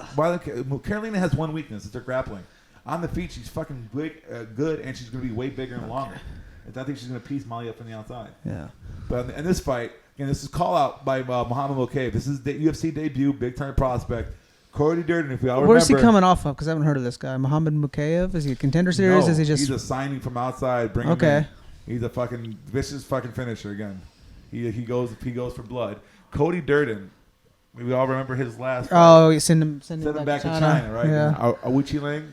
Carolina has one weakness. It's her grappling. On the feet, she's fucking good, and she's going to be way bigger and longer. I think she's going to piece Molly up from the outside. Yeah. But in this fight, again, this is call out by Muhammad Mikayev. This is the UFC debut, big time prospect. Cody Durbin, if we all remember. Where's he coming off of? Because I haven't heard of this guy. Muhammad Mikayev? Is he a contender series? No, Is he just? He's a signing from outside. Bring him in. He's a fucking vicious fucking finisher again. He goes for blood. Cody Durbin. We all remember his last fight. Oh, you send him back to China, right? Yeah. Awuchi Lang.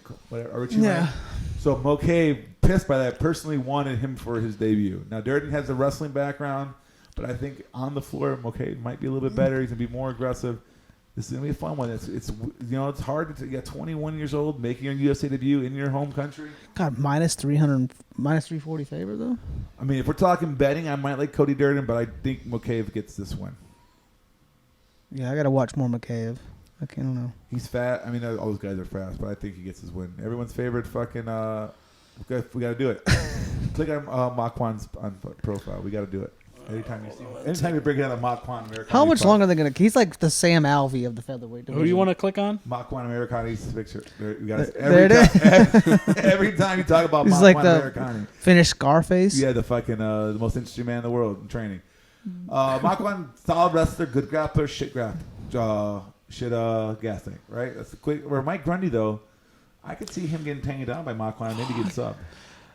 Yeah. So Mikayev, pissed by that, personally wanted him for his debut. Now Durbin has a wrestling background, but I think on the floor Mikayev might be a little bit better. He's gonna be more aggressive. This is gonna be a fun one. It's hard to get 21 years old making your UFC debut in your home country. God, minus 340 favor though. I mean, if we're talking betting, I might like Cody Durbin, but I think Mikayev gets this one. Yeah, I gotta watch more Mikayev. I don't know. He's fat. I mean, all those guys are fast, but I think he gets his win. Everyone's favorite fucking. We got to do it. Click on Makwan's on profile. We got to do it. Anytime you bring out a Makwan Americani. How much longer are they gonna? He's like the Sam Alvey of the featherweight division. Who do you want to click on? Makwan Americani's picture. There every time you talk about he's Makwan like Americani, finished Scarface. Yeah, the fucking the most interesting man in the world in training. Makwan, solid wrestler, good grappler, shit gas tank, right? That's the quick. Where Mike Grundy though, I could see him getting taken down by Makwan and maybe get subbed.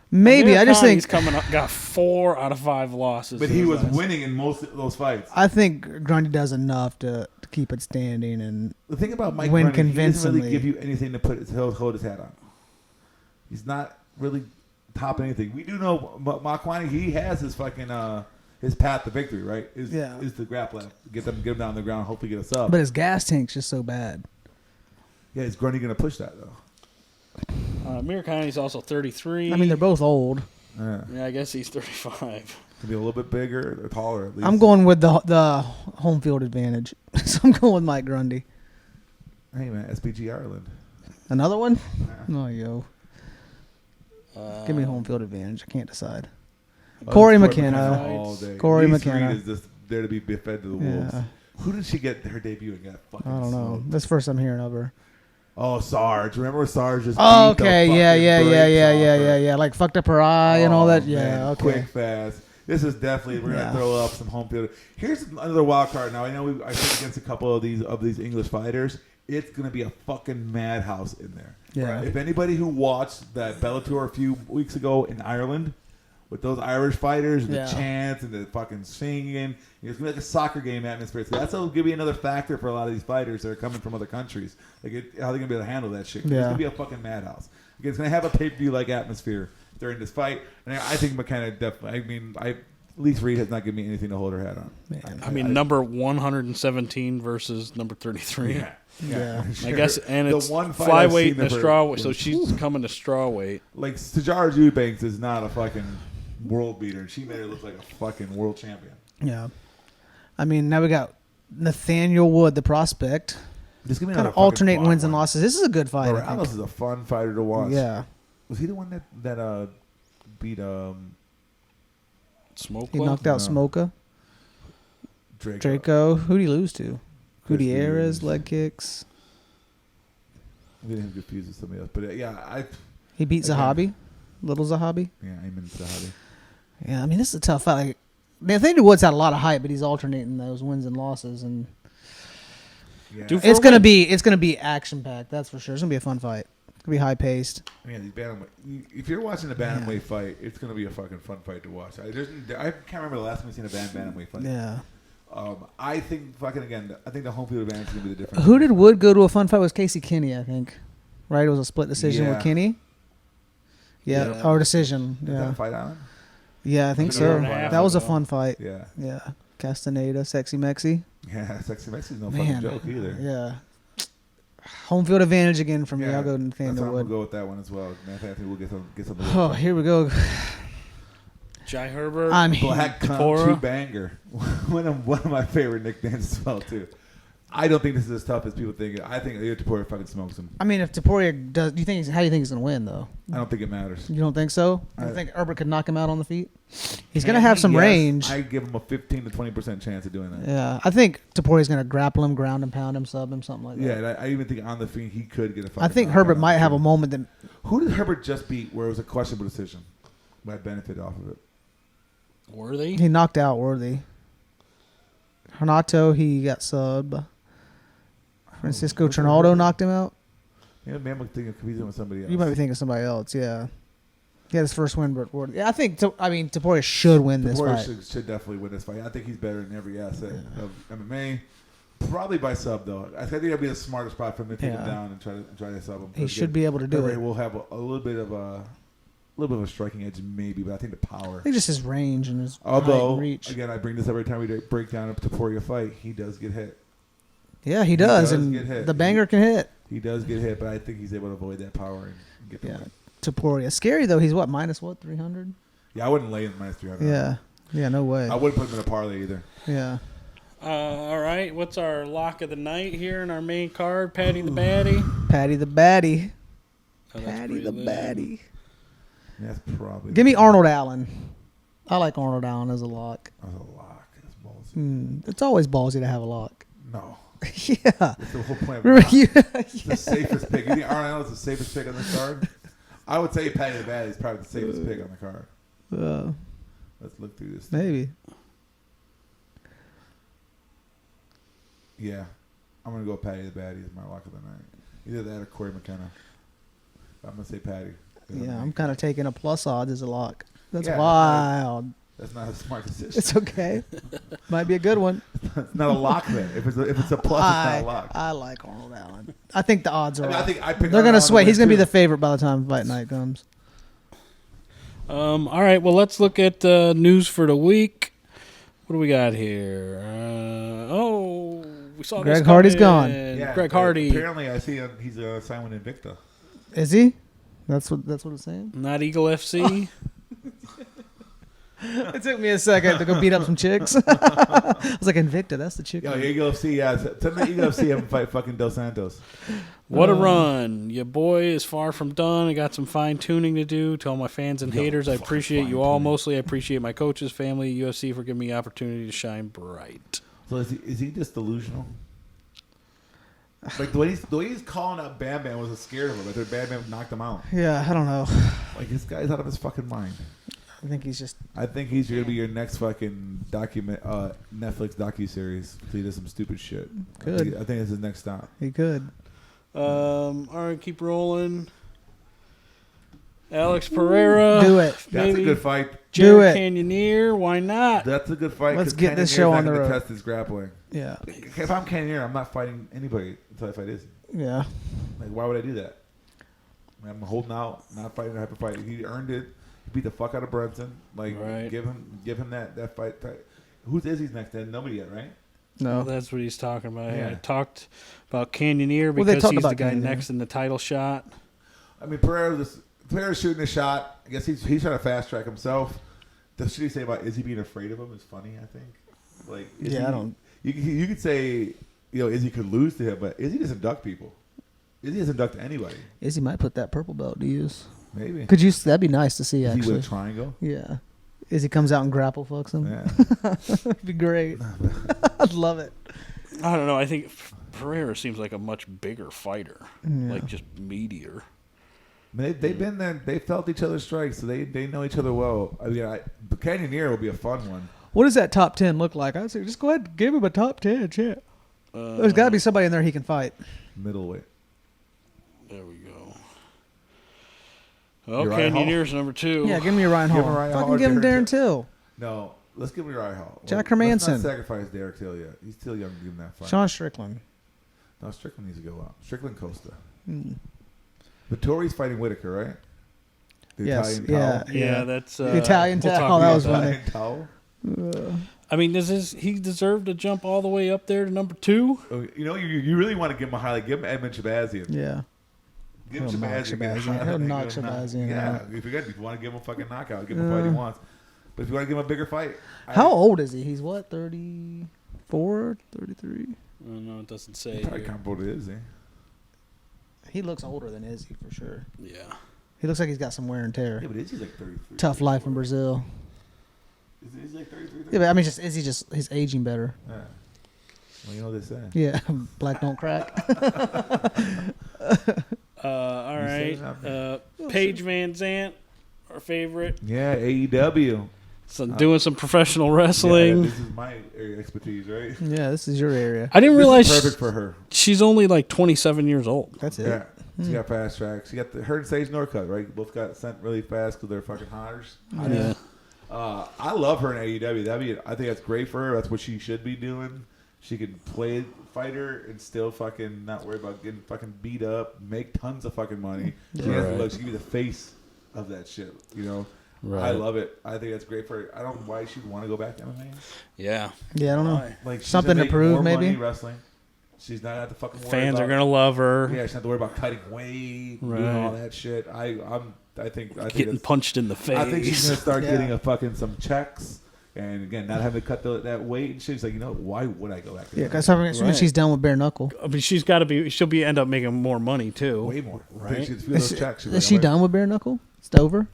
Maybe. I just think he's coming up. Got 4 out of 5 losses. But he was winning in most of those fights. I think Grundy does enough to keep it standing and the thing about Mike win Grundy, convincingly. He doesn't really give you anything to hold his hat on. He's not really top anything. We do know Makwan. He has his fucking his path to victory, right? Is the grappling. Get him down on the ground. Hopefully get us up. But his gas tank's just so bad. Yeah, is Grundy going to push that though? Americani's also 33. I mean, they're both old. Yeah, I guess he's 35. Could be a little bit bigger or taller at least. I'm going with the home field advantage. So I'm going with Mike Grundy. Hey man, SPG Ireland. Another one? Yeah. Oh, yo. Give me home field advantage. I can't decide. Oh, Corey McKenna. All day. Corey Lise McKenna. Reed is just there to be fed to the wolves. Who did she get her debut and got fucking I don't know. smoked? That's the first I'm hearing of her. Oh, Sarge. Remember Sarge just Oh, beat the okay. fucking Yeah. Like fucked up her eye and all that. Yeah, man, okay. Quick, fast. This is definitely, we're going to throw up some home field. Here's another wild card. Now, I know I played against a couple of these English fighters. It's going to be a fucking madhouse in there. Yeah. If anybody who watched that Bellator a few weeks ago in Ireland with those Irish fighters, the chants and the fucking singing, it's going to be like a soccer game atmosphere. So that's going to be another factor for a lot of these fighters that are coming from other countries. Like how they're going to be able to handle that shit. It's going to be a fucking madhouse. It's going to have a pay-per-view like atmosphere during this fight. And I think McKenna definitely, Lise Reed has not given me anything to hold her hat on. Man. Number 117 versus number 33. Yeah. Sure. I guess, and the it's one fight I've flyweight seen and of her strawweight, so she's coming to strawweight. Like, Tajara Eubanks is not a fucking world beater. She made her look like a fucking world champion. Yeah. I mean, now we got Nathaniel Wood, the prospect. Just give me Kind another of alternating fucking wins and losses. This is a good fight. Morales is a fun fighter to watch. Yeah. Was he the one that beat Smoke? He knocked out Smoka. Draco. Who'd he lose to? Gutierrez, leg kicks. I'm getting him confused with somebody else. But He beat Zahabi. Little Zahabi. Yeah, Ayman Zahabi. Yeah, I mean, this is a tough fight. Like, Nathaniel Wood's had a lot of hype, but he's alternating those wins and losses, and it's gonna be action packed. That's for sure. It's gonna be a fun fight. It's gonna be high paced. Yeah, if you're watching a bantamweight fight, it's gonna be a fucking fun fight to watch. I can't remember the last time we've seen a bantamweight fight. Yeah. I think the home field advantage is gonna be the difference. Who did Wood go to a fun fight with? Casey Kinney, I think. Right, it was a split decision with Kinney. Yeah, or decision. Is that a fight on? Yeah, I think so. That was a fun fight. Yeah. Yeah. Castaneda, Sexy Mexi. Yeah, Sexy Mexi's no fucking joke either. Yeah. Home field advantage again for me. Yeah, I'll go that's Nathaniel why I'm Wood. gonna go with that one as well. Nathaniel will get some. Oh, here we go. Jai Herbert. I mean, Black Country Banger. one of my favorite nicknames as well too. I don't think this is as tough as people think. I think Topuria fucking smokes him. I mean, if Topuria does, how do you think he's gonna win though? I don't think it matters. You don't think so? I think Herbert could knock him out on the feet. He's gonna have some Yes, range. I give him a 15 to 20% chance of doing that. Yeah, I think Topuria's gonna grapple him, ground and pound him, sub him, something like that. Yeah, and I even think on the feet he could get a fucking I think knockout Herbert on might the have a feet. moment that. Who did Herbert just beat where it was a questionable decision? Might benefit off of it. Worthy. He knocked out Worthy. Renato, he got subbed. Francisco Trinaldo knocked him out. Yeah, man, I'm thinking competing with somebody else. You might be thinking of somebody else, yeah. He had his first win, but Worthy. Yeah, I think. Topuria should win this fight. should definitely win this fight. I think he's better in every asset of MMA. Probably by sub though. I think that'd be the smartest spot for him to take him down and try to sub him. He should be able to do it. We'll have a little bit of a striking edge maybe, but I think the power. I think just his range and his height Although and reach. again, I bring this every time we break down a Topuria fight. He does get hit. Yeah, he does, get and hit. the banger can hit. He does get hit, but I think he's able to avoid that power and get the Yeah, win. Topuria. Scary though. He's minus 300. Yeah, I wouldn't lay him minus 300. Yeah, no way. I wouldn't put him in a parlay either. Yeah. All right. What's our lock of the night here in our main card? Patty the Baddie. Patty the Baddie. Oh, that's Patty pretty the lit. Baddie. That's probably. Give me Arnold Allen. I like Arnold Allen as a lock. That's a lock. That's ballsy. It's always ballsy to have a lock. No. Yeah. That's the whole point. Remember you? It's the safest pick. You think Arnold Allen's the safest pick on the card? I would say Patty the Bad is probably the safest pick on the card. Let's look through this. Maybe. Yeah. I'm going to go Patty the Baddie as my lock of the night. Either that or Corey McKenna. I'm going to say Patty. Yeah, I'm kind of taking a plus odds as a lock. That's Yeah, wild. That's not a smart decision. It's okay. Might be a good one. It's not a lock then. If it's a plus, it's not a lock. I like Arnold Allen. I think the odds are. I think I picked They're Arnold gonna sway. Allen He's gonna be too. the favorite by the time fight night comes. All right. Well, let's look at news for the week. What do we got here? We saw Greg this Hardy's coming. gone. Yeah, Greg Hardy. Apparently, I see he's signed with Invicta. Is he? That's what it's saying. Not Eagle FC. It took me a second to go beat up some chicks. I was like, Invicta, that's the chick. Yo, Eagle FC, yeah. Tell me Eagle FC haven't fight fucking Dos Santos. What a run. Your boy is far from done. I got some fine-tuning to do. To all my fans and haters, I appreciate you all. Mostly, I appreciate my coaches, family, UFC for giving me the opportunity to shine bright. So is he just delusional? Like the way he's calling out Bam Bam was scared of him. I thought Bam Bam knocked him out. Yeah, I don't know. Like this guy's out of his fucking mind. I think he's just. I think he's gonna be your next fucking Netflix docuseries. He does some stupid shit. Good. I think it's his next stop. He could. All right, keep rolling. Alex Pereira. Do it. That's a good fight. Jared Do it. Canyoneer. Why not? That's a good fight. Let's 'cause get this Cannonier's show not on the gonna road. Test his grappling. Yeah. If I'm Cannonier, I'm not fighting anybody until I fight Izzy. Yeah. Like, why would I do that? I'm holding out, not fighting a hyper fight. He earned it. He beat the fuck out of Brunson. Like, Right. give him that fight. Who's Izzy's next? Then nobody yet, right? Well, No. that's what he's talking about. Yeah. I talked about Canyoneer Well, they because talked he's the about guy Canyoneer. next in the title shot. I mean, Pereira's shooting a shot. I guess he's trying to fast track himself. The shit he say about Izzy being afraid of him is funny. I think. Like, Izzy, Yeah, I don't. You could say, Izzy could lose to him, but Izzy doesn't duck people. Izzy doesn't duck to anybody. Izzy might put that purple belt to use. Maybe. Could you? That'd be nice to see. Izzy Actually. with a triangle. Yeah. Izzy comes out and grapple fucks him. Yeah. That'd be great. I'd love it. I don't know. I think Pereira seems like a much bigger fighter, Yeah. like just meatier. I mean, they've been there. They felt each other's strikes, so they know each other well. I mean, the Canyoneer will be a fun one. What does that top 10 look like? I'd say just go ahead and give him a top 10. Shit. There's got to be somebody in there he can fight. Middleweight. There we go. Oh, Uriah Hall? Canyoneer's number 2. Yeah, give me a Ryan Give him Hall. Uriah Hall Fucking or give him Darren Darren Till. No, let's give him Uriah Hall. Jack Let's Hermanson. not sacrifice Derek Till yet. He's still young to give him that fight. Sean Strickland. No, Strickland needs to go out. Strickland Costa. Mm. Vittori's fighting Whitaker, right? The Yes, Italian yeah. towel. Yeah, that's The Italian we'll towel, talk that about was funny. Italian towel? I mean, he deserve to jump all the way up there to number 2? You know, you really want to give him a highlight. Give him Edmund Shabazian. Yeah. Give him He'll knock Shabazian. He'll knock Shabazian Yeah, out. if you want to give him a fucking knockout, give him a fight he wants. But if you want to give him a bigger fight. How old is he? He's what, 34, 33? I don't know. It doesn't say. Probably comparable to Izzy. He looks older than Izzy for sure. Yeah. He looks like he's got some wear and tear. Yeah, but Izzy's like 33. Tough life in Brazil. Izzy's like 33. Yeah, but I mean, he's aging better. Yeah. Well, you know what they say. Yeah, black don't crack. All right. Paige Van Zant, our favorite. Yeah, AEW. So doing some professional wrestling. Yeah, this is my area of expertise, right? Yeah, this is your area. I didn't realize perfect for her. She's only like 27 years old. That's it. Yeah. She got fast track. She got her and Sage Northcutt, right? Both got sent really fast because they're fucking hotters. Yeah. I love her in AEW. I think that's great for her. That's what she should be doing. She can play fighter and still fucking not worry about getting fucking beat up, make tons of fucking money. She has to look. She can be the face of that shit, you know? Right. I love it. I think that's great for her. I don't know why she'd want to go back to MMA. Yeah. Yeah, I don't know. Like something to prove, more maybe. Money wrestling. She's not at the fucking fans are gonna love her. Yeah, she doesn't have to worry about cutting weight, doing all that shit. I think getting punched in the face. I think she's gonna start getting some checks, and again, not having to cut that weight and shit. She's like, you know, why would I go back to that? Yeah, because when she's done with bare knuckle. I mean, she'll end up making more money too. Way more, right? Is she done with bare knuckle? It's over.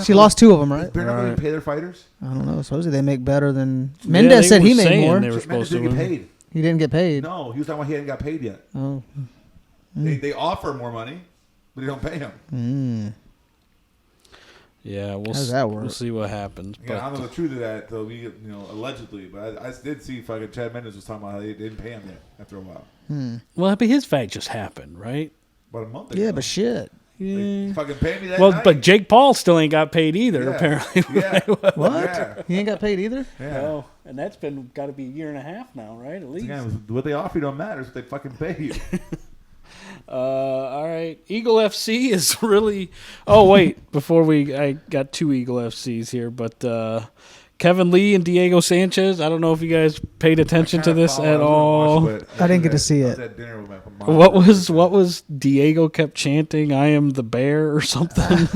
She lost 2 of them, right? Bare knuckle didn't pay their fighters. I don't know. Supposedly they make better than Mendez said. He made more. They were supposed to get paid. He didn't get paid. No, he was talking about he hadn't got paid yet. Oh. They offer more money, but they don't pay him. Yeah, how does that work? We'll see what happens. Yeah, I don't know the truth of that, though. Allegedly, but I did see fucking Chad Mendes was talking about how they didn't pay him yet after a while. Well, but his fight just happened, right? About a month ago. Yeah, but shit. They fucking pay me that night. But Jake Paul still ain't got paid either, apparently. Yeah. What? Yeah. He ain't got paid either? Yeah. Oh, and that's got to be a year and a half now, right? At least. Again, what they offer you don't matter. It's what they fucking pay you. All right. Eagle FC is really... Oh, wait. I got 2 Eagle FCs here, but Kevin Lee and Diego Sanchez. I don't know if you guys paid attention to this at all. I didn't get to see it. What was Diego kept chanting? I am the bear or something.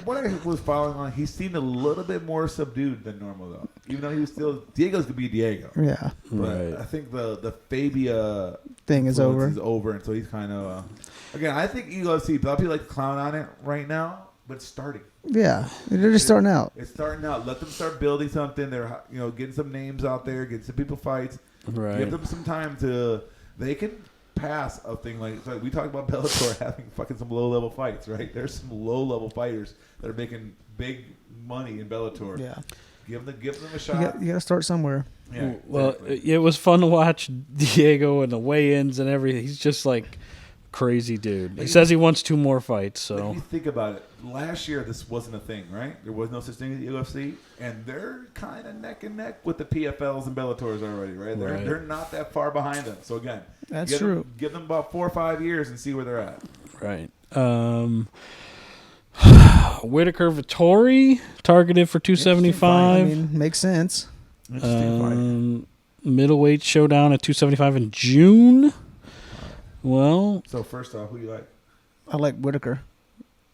What I was following on, he seemed a little bit more subdued than normal though. Even though he was still Diego's gonna be Diego. Yeah. But I think the Fabia thing is over. And so he's kind of again. I think Eagle FC. A lot of people like to clown on it right now, but it's starting. Yeah, they're just starting out. It's starting out. Let them start building something. They're getting some names out there, getting some people fights. Right. Give them some time to. They can pass a thing like we talked about Bellator having fucking some low level fights, right? There's some low level fighters that are making big money in Bellator. Yeah. Give them a shot. You got to start somewhere. Yeah. Well, exactly. it was fun to watch Diego and the weigh-ins and everything. He's just like crazy dude. He says he wants 2 more fights. So if you think about it, last year this wasn't a thing, right? There was no such thing as the UFC, and they're kind of neck and neck with the PFLs and Bellators already, right? They're not that far behind them. So again, that's true. Give them about 4 or 5 years and see where they're at. Right. Whitaker Vittori targeted for 275. I mean, makes sense. Middleweight showdown at 275 in June. Well, so first off, who you like? I like Whitaker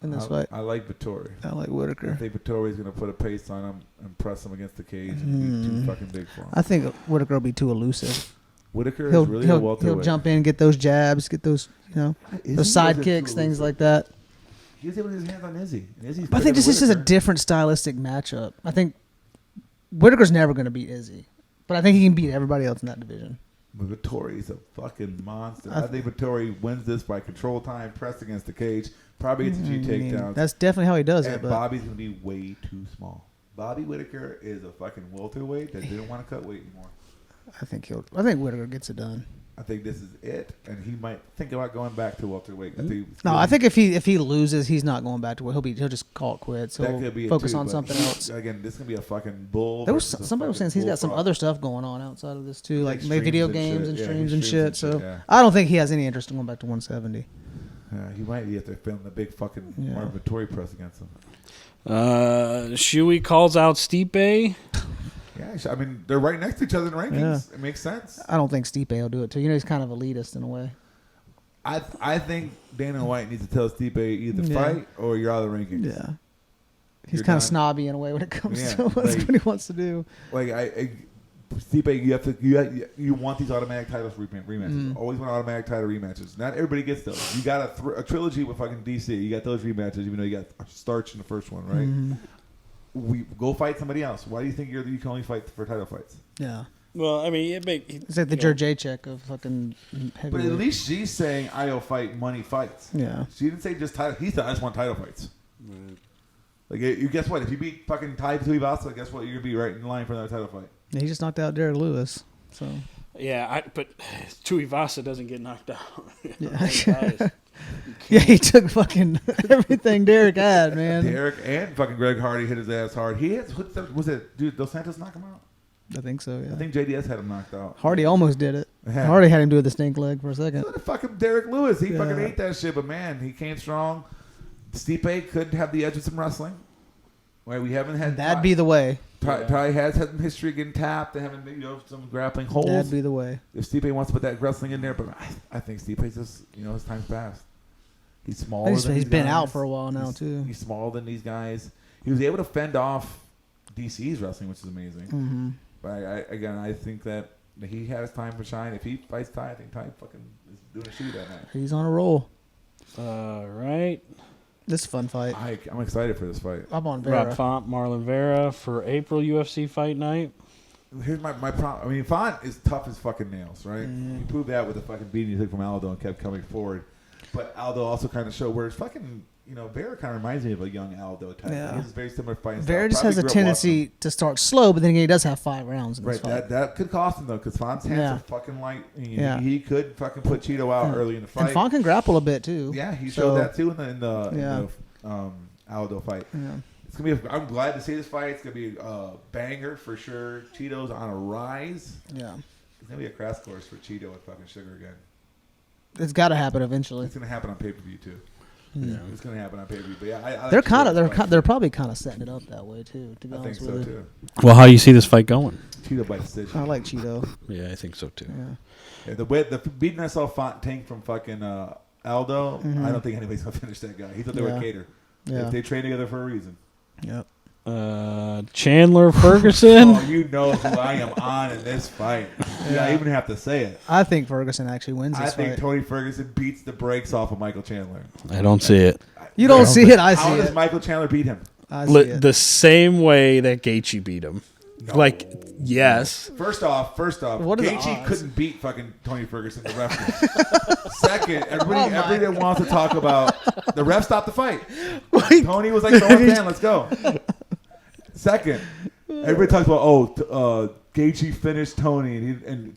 in this fight. I like Vittori. I like Whitaker. I think Vittori's going to put a pace on him and press him against the cage and be too fucking big for him. I think Whitaker will be too elusive. Whitaker is really a welterweight. He'll jump in, get those jabs, get those those side kicks, things like that. He was able to get his hands on Izzy. I think this is a different stylistic matchup. I think Whitaker's never going to beat Izzy, but I think he can beat everybody else in that division. But Vittori's a fucking monster. I think Vittori wins this by control time, press against the cage, probably gets a few takedowns. That's definitely how he does and it. But Bobby's going to be way too small. Bobby Whitaker is a fucking welterweight that didn't want to cut weight anymore. I think Whitaker gets it done. I think this is it, and he might think about going back to welterweight. I think if he loses, he's not going back to it. He'll just call it quits. So he'll focus on something else. Again, this is gonna be a fucking bull. There was somebody was saying he's got some other stuff going on outside of this too, like video games and streams and shit. So I don't think he has any interest in going back to 170. Yeah, he might be if they're filming the big fucking Marvin Vittori press against him. Shuey calls out Stipe. Yeah, I mean, they're right next to each other in rankings. Yeah. It makes sense. I don't think Stipe will do it too. He's kind of elitist in a way. I think Dana White needs to tell Stipe either fight or you're out of the rankings. Yeah. He's kind of snobby in a way when it comes to what he wants to do. Like Stipe, you want these automatic titles rematches. Always want automatic title rematches. Not everybody gets those. You got a trilogy with fucking DC. You got those rematches, even though you got starch in the first one, right? We go fight somebody else. Why do you think you can only fight for title fights? Yeah. Well, I mean, it's like the Jurjacek of fucking heavyweight. But at least she's saying I'll fight money fights. Yeah. She didn't say just title. He said I just want title fights. Right. Like you guess what? If you beat fucking Tai Tuivasa, guess what? You're gonna be right in line for another title fight. Yeah, he just knocked out Derek Lewis. So. Yeah, but Tuivasa doesn't get knocked out. Yeah. Yeah, he took fucking everything Derek had, man. Derek and fucking Greg Hardy hit his ass hard. Was it Dos Santos knock him out? I think so, yeah. I think JDS had him knocked out. Hardy almost did it. Yeah. Hardy had him do the stink leg for a second. So fucking Derek Lewis, he fucking ate that shit, but man, he came strong. Stipe could have the edge of some wrestling. Right, we haven't had. That'd be the way. Ty has had some history of getting tapped and having some grappling holes. That'd be the way. If Stipe wants to put that wrestling in there, but I think Stipe's just his time's passed. He's smaller. He's been out for a while now too. He's smaller than these guys. He was able to fend off DC's wrestling, which is amazing. Mm-hmm. But I think that he has time for shine. If he fights Ty, I think Ty fucking is doing a shoot that night. He's on a roll. Right. This is a fun fight. I'm excited for this fight. I'm on Vera. Rob Font, Marlon Vera for April UFC Fight Night. Here's my problem. I mean, Font is tough as fucking nails, right? He proved that with the fucking beating he took from Aldo and kept coming forward. But Aldo also kind of showed where it's fucking, Vera kind of reminds me of a young Aldo type. Yeah. He has a very similar fighting Vera style. just has a tendency to start slow, but then he does have 5 rounds in this fight. That could cost him, though, because Font's hands are fucking light. He could fucking put Cheeto out early in the fight. And Font can grapple a bit, too. Yeah, he showed that, too, in the Aldo fight. Yeah. It's gonna be. I'm glad to see this fight. It's gonna be a banger for sure. Cheeto's on a rise. Yeah. It's gonna be a crash course for Cheeto with fucking Sugar again. It's got to happen eventually. It's gonna happen on pay per view too. Yeah, it's gonna happen on pay per view. But yeah, they're probably kind of setting it up that way too. To be honest with you. I think so too. Well, how do you see this fight going? Cheeto by decision. I like Cheeto. Yeah, I think so too. Yeah, the beating I saw Font tank from fucking Aldo. I don't think anybody's gonna finish that guy. He thought they were cater. Yeah, they train together for a reason. Yep. Chandler Ferguson. Oh, you know who I am on in this fight. Yeah, I even have to say it. I think Ferguson actually wins this fight. I think Tony Ferguson beats the brakes off of Michael Chandler. I don't see it. You don't see it. I see it. How does Michael Chandler beat him? The same way that Gaethje beat him. No. Yes. First off, Gaethje couldn't beat fucking Tony Ferguson, the referee. Second, everybody that wants to talk about the ref stopped the fight. Tony was like, "Throw his hand, let's go." Second, everybody talks about Gaethje finished Tony and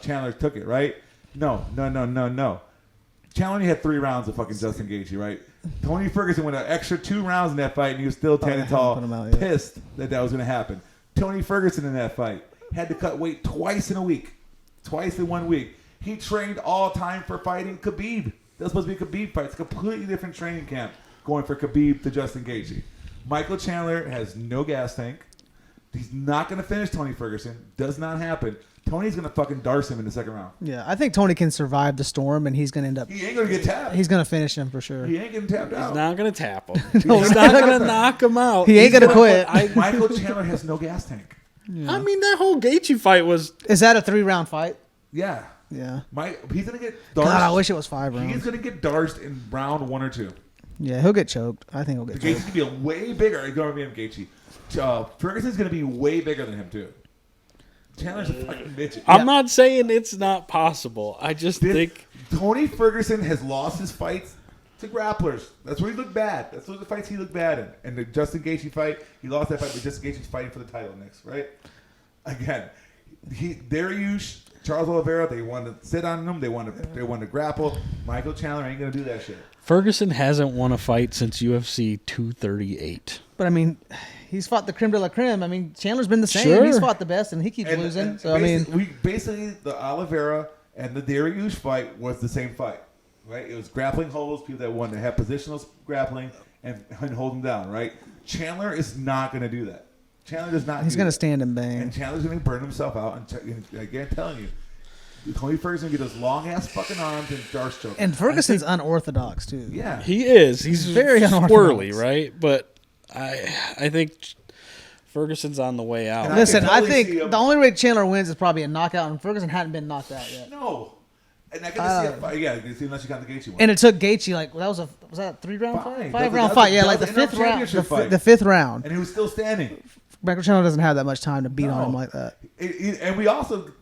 Chandler took it, right? No. Chandler only had 3 rounds of fucking Justin Gaethje, right? Tony Ferguson went an extra 2 rounds in that fight, and he was still 10 and tall, pissed that was going to happen. Tony Ferguson in that fight had to cut weight twice in 1 week. He trained all time for fighting Khabib. That was supposed to be a Khabib fight. It's a completely different training camp going for Khabib to Justin Gaethje. Michael Chandler has no gas tank. He's not going to finish Tony Ferguson. Does not happen. Tony's going to fucking darce him in the second round. Yeah, I think Tony can survive the storm, and he's going to end up... He ain't going to get tapped. He's going to finish him for sure. He ain't getting tapped out. He's not going to tap him. He's not going to knock him out. He ain't going to quit. Michael Chandler has no gas tank. Yeah. I mean, that whole Gaethje fight was... Is that a 3-round fight? Yeah. Yeah. He's going to get darced. God, I wish it was 5 rounds. He's going to get darced in round 1 or 2. Yeah, he'll get choked. I think he'll get choked. Gaethje's going to be way bigger. He's going to be Gaethje. Ferguson's going to be way bigger than him, too. Chandler's a fucking bitch. I'm not saying it's not possible. I just think... Tony Ferguson has lost his fights to grapplers. That's where he looked bad. That's the fights he looked bad in. And the Justin Gaethje fight, he lost that fight, but Justin Gaethje's fighting for the title next, right? Again, Dariush, Charles Oliveira, they want to sit on him. They want to grapple. Michael Chandler ain't going to do that shit. Ferguson hasn't won a fight since UFC 238. But, I mean... He's fought the creme de la creme. I mean, Chandler's been the same. Sure. He's fought the best, and he keeps losing. So the Oliveira and the Dariush fight was the same fight, right? It was grappling holds, people that wanted to have positional grappling and hold them down, right? Chandler is not going to do that. Chandler does not. He's going to stand and bang. And Chandler's going to burn himself out. And again, I'm telling you, Tony Ferguson get those long ass fucking arms and darce choke. And Ferguson's unorthodox too. Yeah, he is. He's very squirrely, unorthodox. right? But I think Ferguson's on the way out. Listen, I totally think the only way Chandler wins is probably a knockout, and Ferguson hadn't been knocked out yet. no. And I get to see a fight. Yeah, you see, unless you count the Gaethje one. And it took Gaethje was that a 3-round fight? 5-round fight, yeah, like the That was fifth an round. championship fight. The fifth round. And he was still standing. Michael Chandler doesn't have that much time to beat on him like that. And we also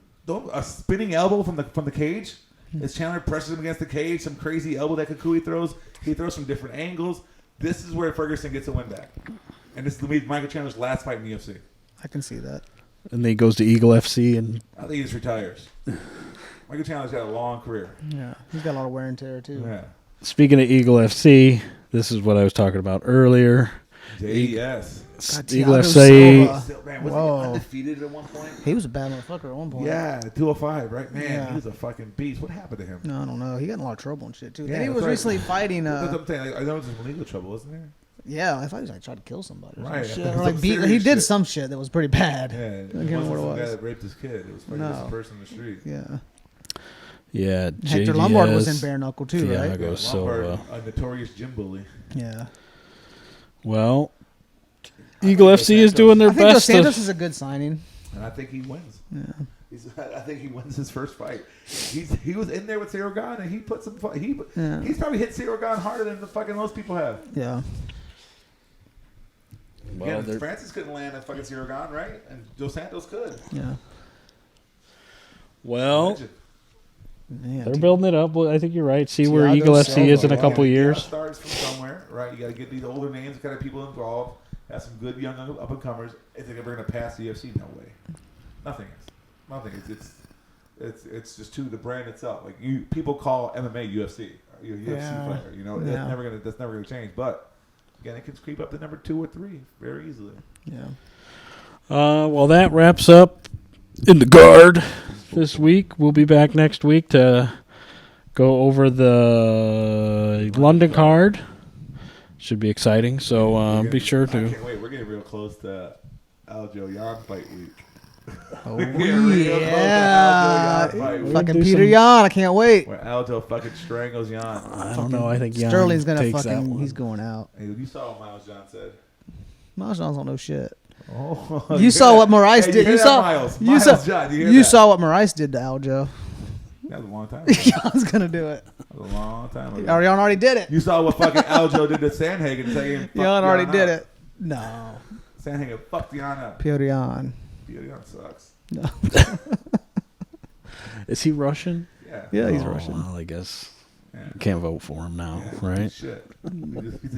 a spinning elbow from the cage. As Chandler presses him against the cage, some crazy elbow that Kukui throws. He throws from different angles. This is where Ferguson gets a win back. And this is Michael Chandler's last fight in the UFC. I can see that. And then he goes to Eagle FC and I think he just retires. Michael Chandler's got a long career. Yeah, he's got a lot of wear and tear too. Yeah. speaking of Eagle FC, this is what I was talking about earlier. JES. Eagle Thiago FC. Silva. Man, was Whoa. he undefeated at one point? He was a bad motherfucker at one point. Yeah, 205, right? Man, Yeah. he was a fucking beast. What happened to him? No, I don't know. He got in a lot of trouble and shit too. Yeah, then he that's was right. recently fighting. That's what I'm saying. I know it was some legal trouble, wasn't there? Yeah, I thought he was like trying to kill somebody. Or Right, some I shit. think Or like some beat. serious He did shit. some shit that was pretty bad. Yeah, I it can't remember wasn't what some it guy was. that raped his kid. It was fucking No. just a person in the street. Yeah. Yeah, Hector JDS, Lombard was in bare knuckle too, right? Thiago Silva. A notorious gym bully. Yeah. Well, Eagle FC is doing their I think Dos best. Santos is a good signing. And I think he wins. Yeah. I think he wins his first fight. He was in there with Cyril Gane, and he put some. Yeah. He's probably hit Cyril Gane harder than the fucking most people have. Yeah. Well, Again, Francis couldn't land a fucking Cyril Gane, right? And Dos Santos could. Yeah. well, Imagine. Man, they're building it up. Well, I think you're right. See where Thiago Eagle FC is in a Silva, couple You years. gotta start from somewhere, right? You got to get these older names, kind of people involved. Have some good young up and comers. Is it ever going to pass the UFC? No way. Nothing is. Nothing is. It's just to the brand itself. Like people call MMA UFC. You're a UFC Yeah. fighter. You know Yeah. that's never gonna change. But again, it can creep up to number 2 or 3 very easily. Yeah. Well, that wraps up in the guard this week. We'll be back next week to go over the London card. Should be exciting. So be sure I to. can't wait. We're getting real close to Aljo Yan fight week. Oh, We're getting real close to Aljo Yan fight week. Fucking do Peter some- Yan. I can't wait. Where Aljo fucking strangles Yan. I don't know. I think Jan Sterling's gonna takes that fucking. one. He's going out. Hey, you saw what Miles John said. Miles John's don't know shit. Oh, You saw what Maurice Hey, did. hear You that, saw. Miles. You Miles saw. John, you hear You that? saw what Maurice did to Aljo. That was a long time ago. Jan's gonna do it. That was a long time ago. Jan already did it. You saw what fucking Aljo did to Sandhagen. Saying Jan already did it. No. Sandhagen fucked Yan up. Peter Yan. Yan sucks. No. Is he Russian? Yeah. Yeah, he's Oh, Russian. Well, I guess Yeah. can't vote for him now, Yeah, right? Shit.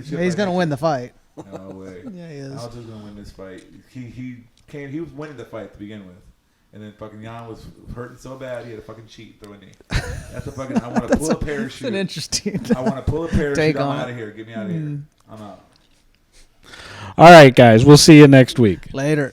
He's gonna win the fight. No way. Yeah, he is. Aljo's gonna win this fight. He was winning the fight to begin with. And then fucking Yan was hurting so bad he had to fucking cheat, throw a knee. That's a fucking. I want to pull a It's parachute. an interesting. I want to pull a parachute. Take I'm on out it. of here. Get me out of here. I'm out. All right, guys. We'll see you next week. Later.